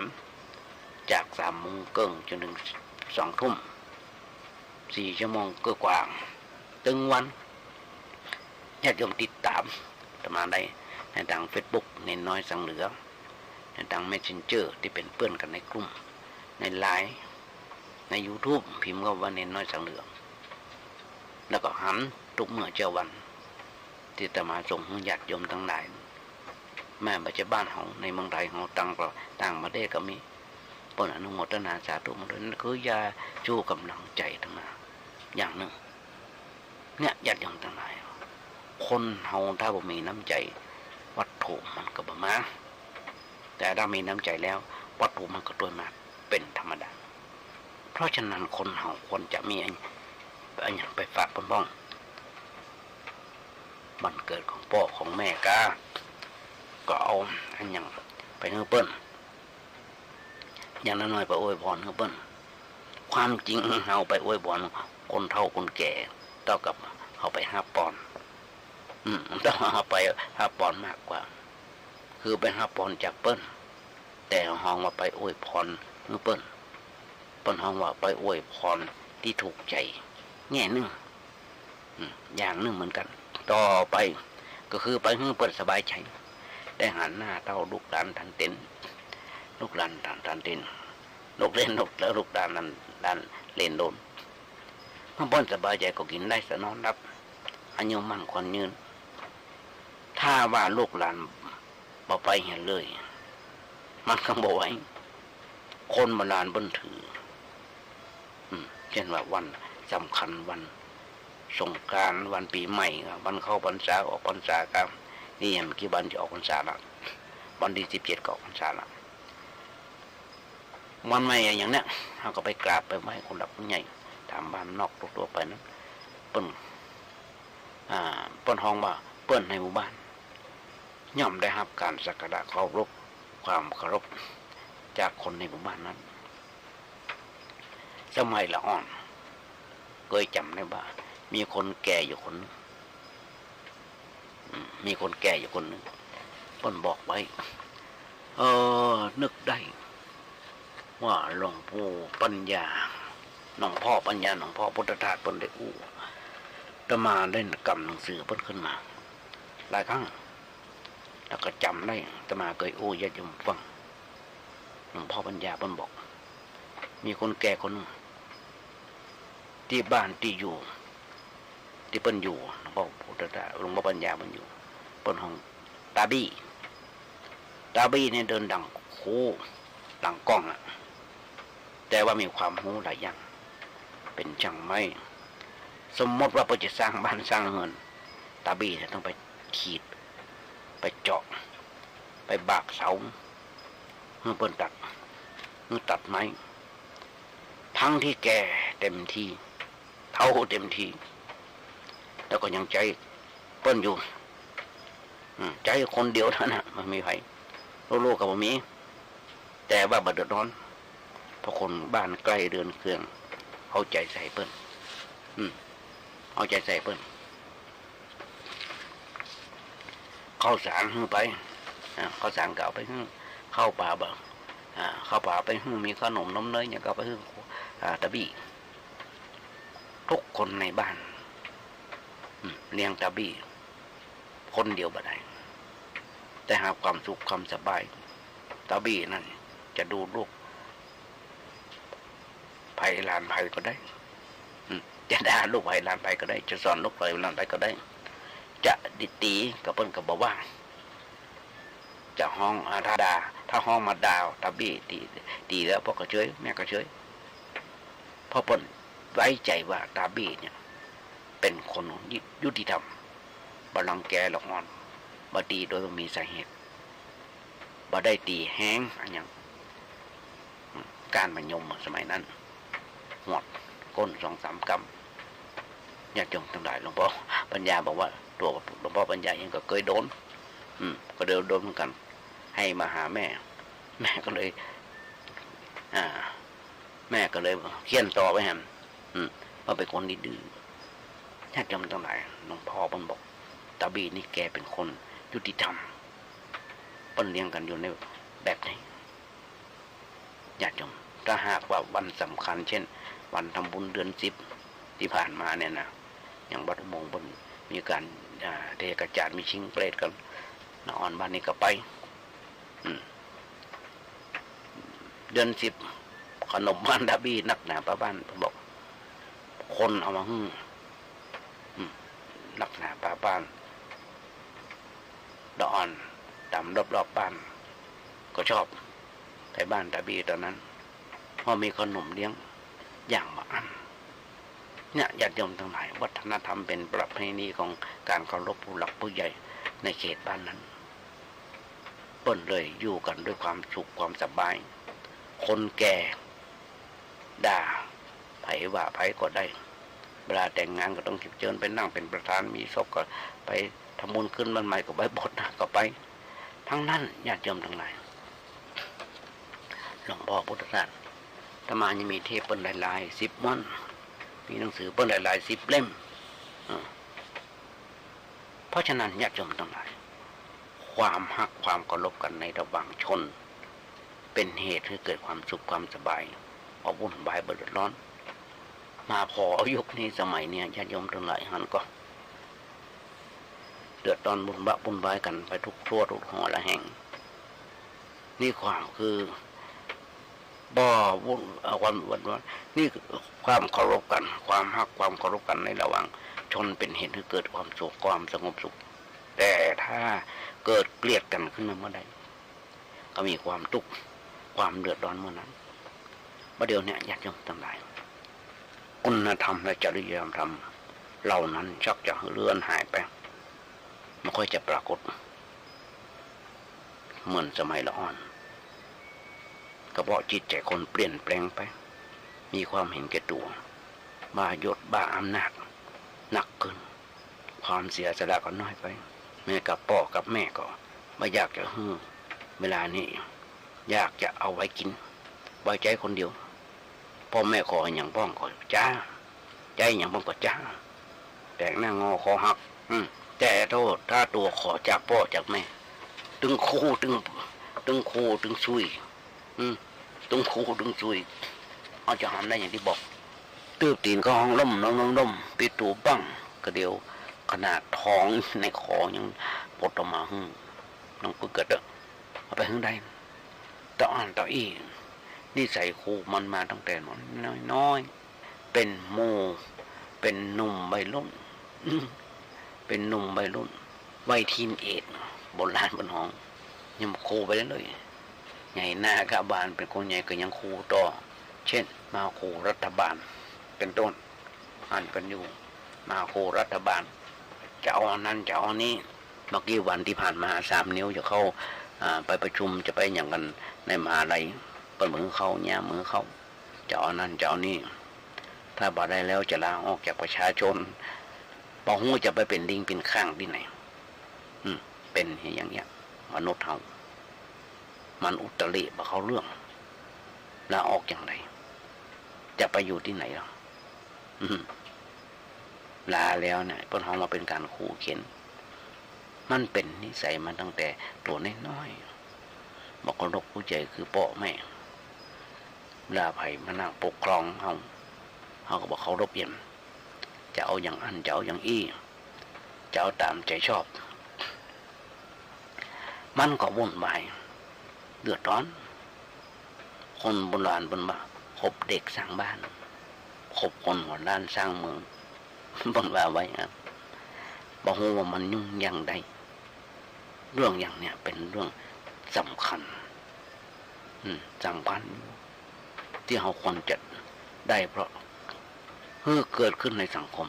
ำจาก3 โมงเกิงจนถึง2 ทุ่ม4 ชั่วโมงก็กว่าตึงวันญาติโยมติดตามจะมาได้ในทาง Facebook เน้นน้อยสังเหลือในทาง Messenger ที่เป็นเพื่อนกันในกลุ่มในไลน์ใน YouTube พิมพ์ก็ว่าเน้นน้อยสังเหลือแล้วก็หันทุกเมื่อเจ้าวันที่จะมาส่งญาติโยมทั้งหลายแม่ปัจจุบันของในเมืองไทยของต่างประเทศก็มีปนอนุโมทนาสาธุมาด้วยนั่นคือยาชูกำลังใจทั้งนั้นอย่างหนึ่งเนี่ยญาติโยมทั้งหลายคนเฮาถ้าบ่มีน้ำใจวัตถุมันก็บ่มาแต่ถ้ามีน้ำใจแล้ววัตถุมันก็ตัวมาเป็นธรรมดาเพราะฉะนั้นคนเฮาควรจะมีอันอย่างไปฝากบ้องวันเกิดของพ่อของแม่ก็เอาอันอย่างไปให้เปิ้นอย่างน้อยๆไปอวยพรให้เปิ้นความจริงเอาไปอวยพรคนเฒ่าคนแก่เท่ากับเอาไป5 ปอนด์ต้องเอาไป5 ปอนด์มากกว่าคือไป5 ปอนด์จากเปิ้นแต่ห้องว่าไปอวยพรให้เปิ้นห้องว่าไปอวยพรที่ถูกใจแง่นึงอย่างนึงเหมือนกันต่อไปก็คือไปให้เปิ้นสบายใจได้หันหน้าเท่าลูกหลานทันเต็นลูกหลานทันเต็นลูกเล่นแล้วลูกหลานนั้นเล่นโดนเมื่อเปิ้นสบายใจก็กินได้สนอนรับอายุมั่นขวัญยืนถ้าว่าลูกหลานบ่ไปเห็นเลยมันก็บ่ไหวคนโบราณเปิ้นถือเช่นว่าวันสำคัญวันสงกรานต์วันปีใหม่วันเข้าพรรษาออกพรรษาครับนี่ยังกี่วันจะออกพรรษาละวันที่17ก็ออกพรรษาละวันใหม่อย่างเนี้ยเราก็ไปกราบไปไหว้คนหลักคนใหญ่ตามบ้านนอกตัวไปนั้นเปิ้นห้องว่าเปิ้นในหมู่บ้านย่อมได้รับการสักการะเคารพความเคารพจากคนในหมู่บ้านนั้นสมัยละอ่อนเคยจำได้ว่ามีคนแก่อยู่คนนึงเปิ้นบอกไว้นึกได้ว่าหลวงปู่ปัญญาหลวงพ่อปัญญาหลวงพ่อพุทธทาสเปิ้นได้อู้จะมาเล่นกำหนังสือเปิ้นขึ้นมาหลายครั้งแล้วก็จำได้จะมาเคยอู้ญาติโยมฟังหลวงพ่อปัญญาเปิ้นบอกมีคนแก่คนนึงที่บ้านที่อยู่ที่เปิ้นอยู่หลวงพ่อพุทธทาสหลวงพ่อปัญญาเปิ้นอยู่เปิ้นห้องตาบี้เนี่ยเดินดังคูดังกล้องอะแต่ว่ามีความรู้หลายอย่างเป็นช่างไม้สมมติว่าเปิ้นจะสร้างบ้านสร้างเรือนตาบี้ต้องไปขีดไปเจาะไปบากเสาเพื่อเปิ้นตัดไม้ทั้งที่แก่เต็มที่เท่าเต็มที่แล้วก็ยังใจเปิ้นอยู่ใจคนเดียวเท่านั้นไม่มีใครลูกๆก็บ่มีแต่ว่าบ่เดือดร้อนเพราะคนบ้านใกล้เรือนเครื่องเอาใจใส่เปิ้นเอาใจใส่เปิ้นเข้าสารไปเข้าสารก็เอาไปเข้าป่าบ่เข้าป่าไปมีขนมน้ำเนยอย่างก็ไปตะบี้ทุกคนในบ้านเลี้ยงตะบี้คนเดียวบ่ได้แต่หาความสุขความสบายตะบี้นั่นจะดูลูกไผ่ลานไผ่ก็ได้จะด่าลูกไผ่ลานไผ่ก็ได้จะสอนลูกไผ่ลานไผ่ก็ได้จะดิตีกับเปิ้นก็บอกว่าจะห้องถ้าห้องมาดาวตะบี้ตีแล้วพ่อก็เฉยแม่ก็เฉยพ่อเปิ้นไว้ใจว่าตาบี้เนี่ยเป็นคนยุติธรรมบ่รังแกหรอกงอนบ่ตีโดยมีสาเหตุบ่ได้ตีแห้งอันอย่างการมันยมสมัยนั้นหวดก้น2-3 กำญาติโยมทั้งหลายหลวงพ่อปัญญาบอกว่าตัวหลวงพ่อปัญญาเองก็เคยโดนก็โดนเหมือนกันให้มาหาแม่ก็เลย แม่ก็เลยเขียนต่อไปแฮมว่าเป็นคนดื้อญาติโยมทั้งหลายหลวงพ่อเพิ่นบอกตาบีนี่แกเป็นคนยุติธรรมเพิ่นเลี้ยงกันอยู่ในแบบนี้ญาติโยมถ้าหากว่าวันสำคัญเช่นวันทำบุญเดือน10ที่ผ่านมาเนี่ยนะอย่างวัดมงบนมีการเทกระจาดมีชิงเปรตกันนอนบ้านนี้ก็ไปเดือน10ขนมบ้านดาบีนักหนาป้าบ้านผมบอกคนเอามานักหนาป้าบ้านดอนดำรอบบ้านก็ชอบไปบ้านดาบีตอนนั้นพอมีขนมเลี้ยงอย่างมาอันเนี่ยญาติโยมทั้งหลายวัฒนธรรมเป็นประเพณีของการเคารพผู้หลักผู้ใหญ่ในเขตบ้านนั้นเปิ้นเลยอยู่กันด้วยความสุขความสบายคนแก่ด่าไผว่าไผก็ได้เวลาแต่งงานก็ต้องเชิญไปนั่งเป็นประธานมีศพก็ไปทำบุญขึ้นบ้านใหม่ก็ไปบดก็ไปทั้งนั้นญาติโยมทั้งหลายหลวงพ่อพุทธทาสธรรมายังมีเทพเปิ้นหลายๆ10 วันมีหนังสือเปิ้นหลายๆ10 เล่มเพราะฉะนั้นญาติโยมทั้งหลายความฮักความเคารพกันในระหว่างชนเป็นเหตุให้เกิดความสุขความสบายเอาวุ่นวายเดือดร้อนมาพอเอายุคนี้สมัยเนี้ยญาติโยมทั้งหลายหันก็เดือดร้อนบุญวายกันไปทุกทั่วทุกหอละแห่งนี่ความคือบ่วุ่นความวุ่นวายนี่ความเคารพกันความฮักความเคารพกันในระหว่างชนเป็นเหตุให้เกิดความสุขความสงบสุขแต่ถ้าเกิดเกลียดกันขึ้นมาเมื่อใดก็มีความทุกข์ความเดือดร้อนเมื่อนั้นประเดี๋ยวนี้ญาติโยมทั้งหลายคุณธรรมและจริยธรรมเหล่านั้นชักจะเลือนหายไปไม่ค่อยจะปรากฏเหมือนสมัยละอ่อนก็เพราะจิตใจคนเปลี่ยนแปลงไปมีความเห็นแก่ตัวบ้ายศบ้าอำนาจหนักขึ้นความเสียสละก็น้อยไปแม่กับพ่อกับแม่ก็ไม่อยากจะเวลานี้อยากจะเอาไว้กินไว้ใจคนเดียวพ่อแม่ขออย่างป้องก็จ้าใจอย่างป้องก็จ้าแต่งหน้างอคอหักแต่โทษถ้าตัวขอจากพ่อจากแม่ตึงคู่ตึงซุยตึงคู่ตึงซุยเอาจะทำได้อย่างที่บอกตื้อตีนก็ห้องล่มน้องปิดตูบังก็เดียวขนาดท้องในคอยังปดออกมาน้องก็เกิดเอาไปข้างใดต่ออ่านต่ออีนี่ใส่คูมันมาตั้งแต่น้อยเป็นโมเป็นหนุ่มใบรุ่นเป็นหนุ่มใบรุ่นวัยทีนเอจโบราณบนห้องยังคูไปเลยใหญ่หน้ากาบาลเป็นคนใหญ่ก็ยังคูต่อเช่นมาคูรัฐบาลเป็นต้นอ่านกันอยู่มาคูรัฐบาลจะเอานั้นจะเอานี้เมื่อกี้วันที่ผ่านมา3 นิ้วจะเข้าไปประชุมจะไปอย่างกันในมหาลัยเปิดมือเขาเนี่ยมือเขาจะเอานั้นจะเอานี้ถ้าบ่ได้แล้วจะลาออกจากประชาชนปองหูจะไปเป็นลิงเป็นข้างที่ไหนเป็นอย่างเงี้ยมนุษย์เขามันอุตริบ่เขาเรื่องลาออกอย่างไรจะไปอยู่ที่ไหนหรอลาแล้วเนี่ยพวกเขามาเป็นการขู่เข็นมันเป็นนิสัยมันตั้งแต่ตัวน้อยๆบอกคนรกผู้ใจคือพ่อแม่ลาไผ่มานั่งปกครองเขาก็บอกเขารบเย็นจะเอาอย่างอันจะเอาอย่างอี้จะเอาตามใจชอบมันก็วุ่นวายเดือดร้อนคนโบราณบนมาคบเด็กสร้างบ้านคบคนหัวล้านสร้างเมืองบนว่าไว้ครับบอกว่ามันยุ่งอย่างใดเรื่องอย่างเนี้ยเป็นเรื่องสำคัญที่เราควรจะได้เพราะเกิดขึ้นในสังคม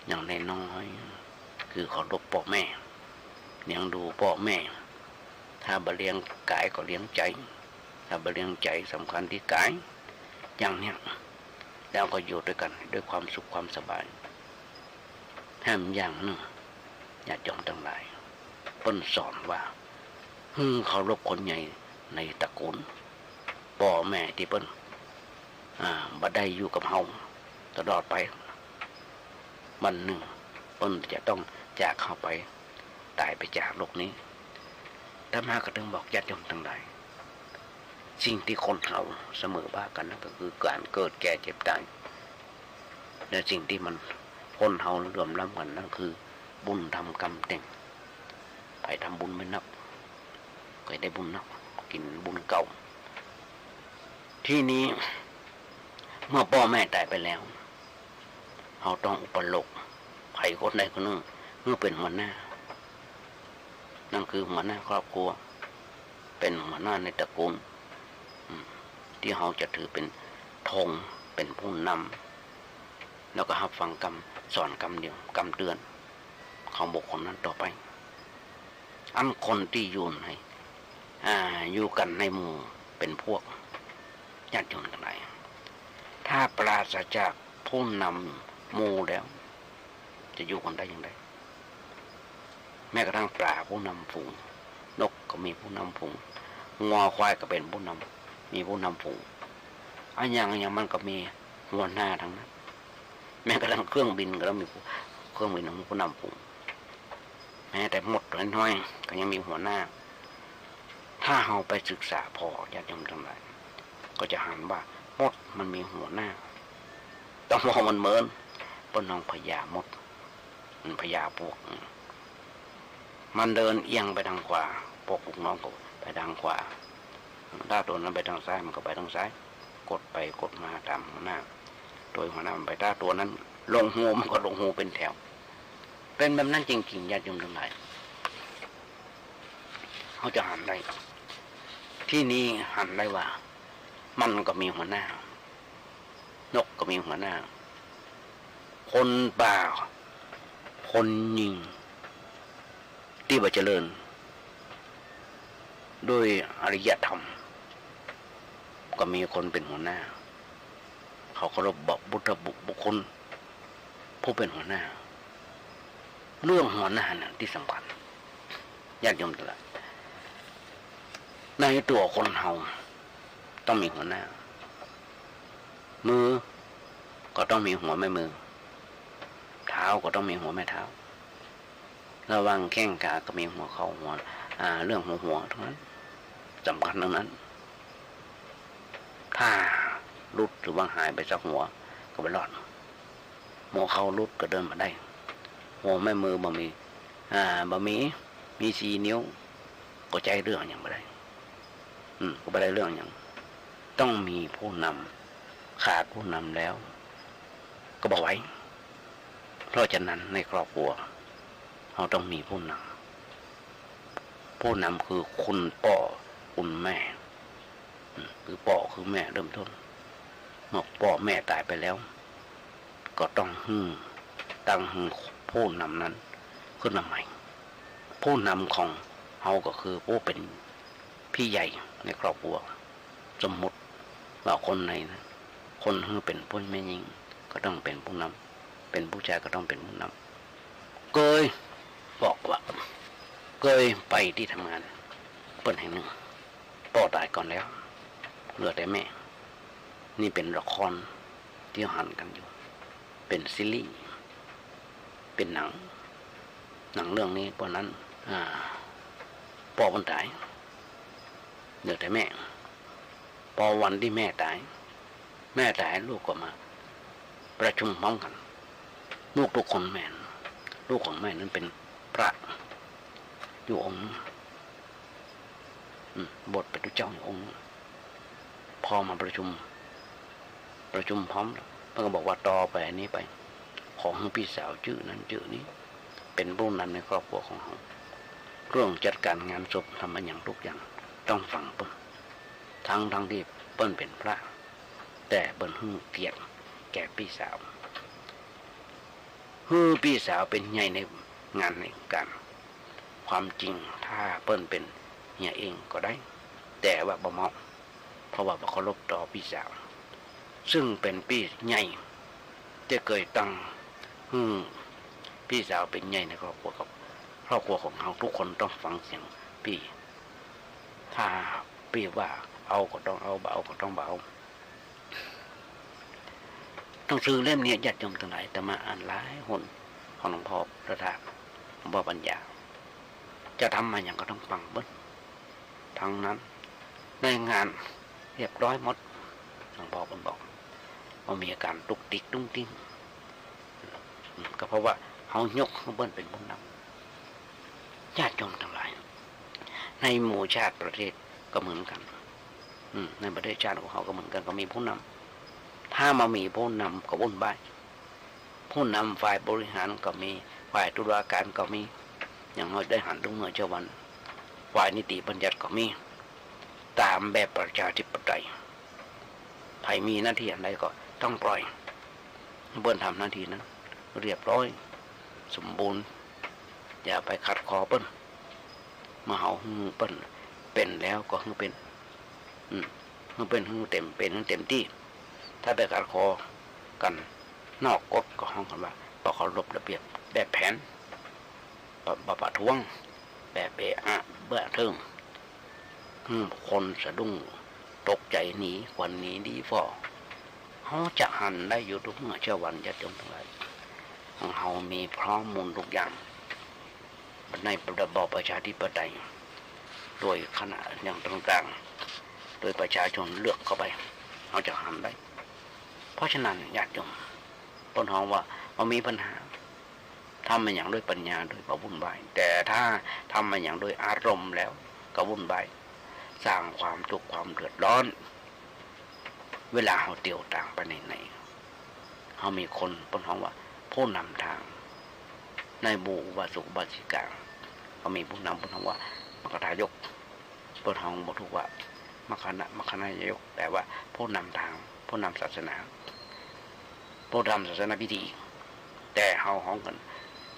อย่างน้อยๆคือเคารพพ่อแม่เลี้ยงดูพ่อแม่ถ้าบ่เลี้ยงกายก็เลี้ยงใจถ้าบ่เลี้ยงใจสำคัญที่กายอย่างเนี้ยแล้วก็อยู่ด้วยกันด้วยความสุขความสบายแถมอย่างนึงญาติโยมทั้งหลายเพิ่นสอนว่าเคารพคนใหญ่ในตระกูล พ่อแม่ที่เปิ้นบ่ได้อยู่กับเฮาตลอดไปวันหนึ่งเปิ้นจะต้องจากเข้าไปตายไปจากโลกนี้ธรรมะก็ถึงบอกญาติโยมทั้งหลายสิ่งที่คนเราเสมอบ้ากันนั่นก็คือการเกิดแก่เจ็บตายและสิ่งที่มันคนเรารวมล้ำกันนั่นคือบุญทำกรรมแต่งไปทำบุญไม่นับก็ได้บุญนับกินบุญเก่าที่นี้เมื่อพ่อแม่ตายไปแล้วเราต้องอุปโลกไผ่คนใดคนหนึ่งเมื่อเป็นหัวหน้านั่นคือหัวหน้าครอบครัวเป็นหัวหน้าในตระกูลที่เราจะถือเป็นธงเป็นผู้นำแล้วก็รับฟังกรรมสอนกรรมเดียวกรรมเตือนของบุคคลนั้นต่อไปอันคนที่อยู่ในอยู่กันในหมู่เป็นพวกญาติโยมทั้งหลายถ้าปราศจากผู้นำหมู่แล้วจะอยู่กันได้อย่างไรแม้กระทั่งปลาผู้นำฝูงนกก็มีผู้นำฝูงงัวควายก็เป็นผู้นำมีผู้นำฝูงอันอย่างมันก็มีหัวหน้าทั้งนั้นแม้กระทั่งเครื่องบินก็ต้องมีเครื่องบินของผู้นำฝูงแม้แต่หมดน้อยๆก็ยังมีหัวหน้าถ้าเราไปศึกษาพอญาติโยมทั้งหลายก็จะหันว่าหมดมันมีหัวหน้าต้องมองมันเหมือนปนน้องพญามดมันพญาพวกมันเดินเอียงไปทางขวาพวกลูกน้องก็ไปทางขวาถ้าตัวนั้นไปทางซ้ายมันก็ไปทางซ้ายกดไปกดมาตามหัวหน้าโดยหัวหน้ามันไปถ้าตัวนั้นลงหูมันก็ลงหูเป็นแถวเป็นแบบนั้นจริงๆญาติโยมทั้งหลายเขาจะหันได้ที่นี้หันได้ว่ามันก็มีหัวหน้านกก็มีหัวหน้าคนป่าคนยิงที่ว่าเจริญด้วยอริยธรรมก็มีคนเป็นหัวหน้าเขาเคารพบอกบุคคลผู้เป็นหัวหน้าเรื่องหัวหน้าน่ะที่สำคัญญาติโยมทั้งหลายในตัวคนเฮาต้องมีหัวหน้ามือก็ต้องมีหัวแม่มือเท้าก็ต้องมีหัวแม่เท้าระวังแข้งขาก็มีหัวเข่าหัวเรื่องหัวทั้งนั้นสำคัญทั้งนั้นถ้าลุดหรือว่าหายไปจากหัวก็ไปรอดหัวเข่าลุดก็เดินมาได้หัวแม่มือบะมี4 นิ้วก็ใจเรื่องอย่างไรก็ไปได้เรื่องอย่างต้องมีผู้นำขาดผู้นำแล้วก็บอกไว้เพราะฉะนั้นในครอบครัวเราต้องมีผู้นำผู้นำคือคุณพ่อคุณแม่คือพ่อคือแม่เริ่มต้นเมื่อพ่อแม่ตายไปแล้วก็ต้องตั้งผู้นำนั้นขึ้นมาใหม่ผู้นำของเราก็คือผู้เป็นพี่ใหญ่ในครอบครัวสมมติว่าคนในนะคนเป็นผู้แม่หญิงก็ต้องเป็นผู้นำเป็นผู้ชายก็ต้องเป็นผู้นำเคยบอกว่าเคยไปที่ทำงานเปิดแห่งหนึ่งพ่อตายก่อนแล้วเหลือแต่แม่นี่เป็นละครที่หันกันอยู่เป็นซีรีส์เป็นหนังเรื่องนี้เพราะนั้นพ่อคนตายเหลือแต่แม่พอวันที่แม่ตายลูกก็มาประชุมพร้อมกันลูกทุกคนลูกของแม่นั้นเป็นพระอยู่องค์บทเป็นเจ้าอยู่องค์พอมาประชุมพร้อมมันก็บอกว่าต่อไปนี้ไปของพี่สาวชื่อนั้นชื่อนี้เป็นผู้นำในครอบครัวของเราเรื่องจัดการงานศพทำมาอย่างทุกอย่างต้องฟังเปิ้ลทั้งที่เปิ้ลเป็นพระแต่เปิ้ลเกียรติแก่พี่สาวพี่สาวเป็นใหญ่ในงานในการความจริงถ้าเปิ้ลเป็นเฮียเองก็ได้แต่ว่าบ่เหมาะเพราะว่าบ่เคารพต่อพี่สาวซึ่งเป็นพี่ใหญ่จะเคยตั้งพี่สาวเป็นใหญ่ในครอบครัวของเราทุกคนต้องฟังเสียงพี่ถ้าพี่ว่า เอาก็ต้องเอาบ่เอาก็ต้องบ่เอาหนังสือเล่มนี้ญาติโยมทั้งหลายแต่มาอ่านหลายหนของหลวงพ่อประทานหลวงพ่อปัญญาจะทำมาอย่างก็ต้องฟังเบิ้ลทั้งนั้นในงานเรียบร้อยหมดหลวงพ่อบอกว่ามีอาการตุกติกตุ้งติ้งก็เพราะว่าเขายกเขาเบิ้ลเป็นผู้นำญาติโยมทั้งหลายในหมู่ชาติประเทศก็เหมือนกันในประเทศชาติของเขาก็เหมือนกันก็มีผู้นำถ้ามามีผู้นำก็วุ่นวายผู้นำฝ่ายบริหารก็มีฝ่ายตุลาการก็มีอย่างน้อยได้หันทุกเมื่อเช้าวันฝ่ายนิติบัญญัติก็มีตามแบบประชาธิปไตยใครมีหน้าที่อะไรก็ต้องปล่อยเบิ้ลทำหน้าที่นั้นเรียบร้อยสมบูรณ์อย่าไปขัดคอเปิ้ลมาเอาเปิ้ลเป็นแล้วก็ให้เป็นให้เป็นให้เต็มเป็นให้เต็มที่ถ้าไปขัดคอกันนอกกฎก็ห้องกันว่าประเคารพระเบียบแบบแผนประท้วงแบบเบะเบื่อเทิงคนสะดุ้งตกใจหนีควันหนีดีฟอเขาจะหันได้อยู่ทุกเมื่อเช้าวันจะจงทั้งหลายของเขามีพร้อมมูลทุกอย่างในระบอบประชาธิปไตยโดยคณะอย่างต่างๆโดยประชาชนเลือกเข้าไปเขาจะหันได้เพราะฉะนั้นญาติโยมต้นหอมว่ามันมีปัญหาทำมาอย่างด้วยปัญญาโดยวุ่นวายแต่ถ้าทำมาอย่างด้วยอารมณ์แล้วก็วุ่นวายสร้างความทุกข์ความเดือดร้อนเวลาเขาเตี่ยวต่างไปไหนเขามีคนต้นหอมว่าผู้นำทางในบูวาสุบาสิกาเขามีผู้นำต้นหอมว่ามกทายกต้นหอมบอกทุกว่ามคณายกแต่ว่าผู้นำทางผู้นำศาสนาผู้ทำศาสนาพิธีแต่เฮาห้องกัน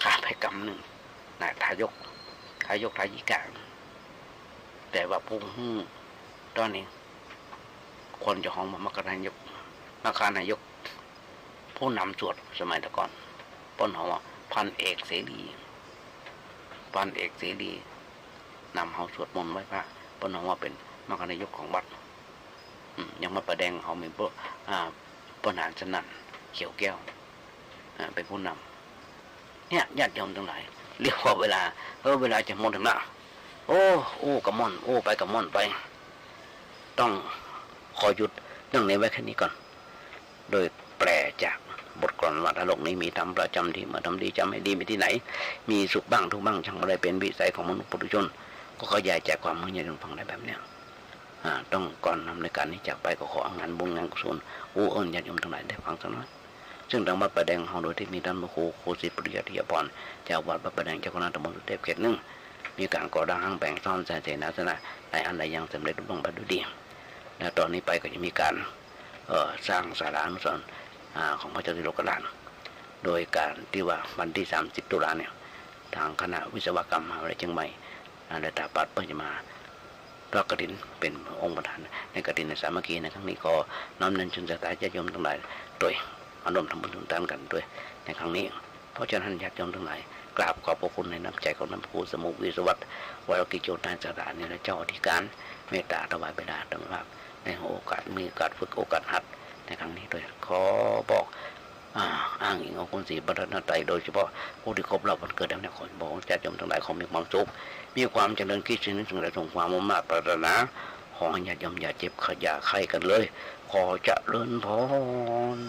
ขาไปกำหนึ่งนายทายกทายิกาแต่ว่าผู้ตอนนี้คนจะห้องมกรายกผู้นำสวดสมัยตะก่อนต้นหอมว่าพันเอกเสรีนำเฮาสวดมนต์ไว้พระต้นหอมว่าเป็นมกรายกของวัดยังมาประแดงเขามีปนานสนั่นเขียวแก้วเป็นผู้นำเนี่ยญาติโยมทั้งหลายเรียกว่าเวลาจะหมดถึงละโอ้กระม่อนไปกระม่อนไปต้องขอหยุดเรื่องนี้ไว้แค่นี้ก่อนโดยแปลจากบทกลอนว่าถ้าโลกนี้มีธรรมประจำที่เมื่อทำดีจำให้ดีไปที่ไหนมีสุขบ้างทุกบ้างช่างอะไรเป็นวิสัยของมนุษย์ปุถุชนก็ขยายจากความมือใหญ่ลงฟังได้แบบเนี้ยต้องก่อนนำในการนี้จากไปก็ของานบุญงานกุศลเอิญญาติโยมทั้งหลายได้ฟังสักน้อยซึ่งทางวัดประแดงเฮาโดยที่มีท่านพระครูศิษย์ปริยัติยพรเจ้าวัดประแดงเจ้าคณะตำบลสุเทพเขต 1มีการก่อร่างห้างแบ่งซ่อนแสนเสนาสนะในอันใดยังสำเร็จรุ่งไปด้วยดีและตอนนี้ไปก็จะมีการสร้างศาลานุสรณ์ของพระเจ้าติโลกราชโดยการที่ว่าวันที่30 ตุลาเนี่ยทางคณะวิศวกรรมมหาวิทยาลัยเชียงใหม่และสถาปัตย์เพื่อจะมาพระกฐินเป็นองค์ประธานในกฐินในสามัคคีในครั้งนี้ขอน้อมนำชนชะตาญาติโยมทั้งหลายโดยอารมณ์ทำบุญทุนทานกันด้วยในครั้งนี้เพราะฉะนั้นญาติโยมทั้งหลายกราบขอบพระคุณในน้ำใจของท่านพระครูสมุวิศวัตรวรกิจโยธาสถานและเจ้าอธิการเมตตาถวายเวลาต่างๆในโอกาสมีโอกาสฝึกโอกาสหัดในครั้งนี้ด้วยขอบอกอ้างอิงเอาคุณศรีบัตรนาไตโดยเฉพาะผู้ที่ครบรอบวันเกิดแล้วเนี่ยขอบอกญาติโยมทั้งหลายขอมีความสุขมีความเจริญคิดสิ่งสิ่งใดส่งความมุ่งมั่นปรารถนาขอญาติโยมอย่าเจ็บอย่าไข้กันเลยขอเจริญพร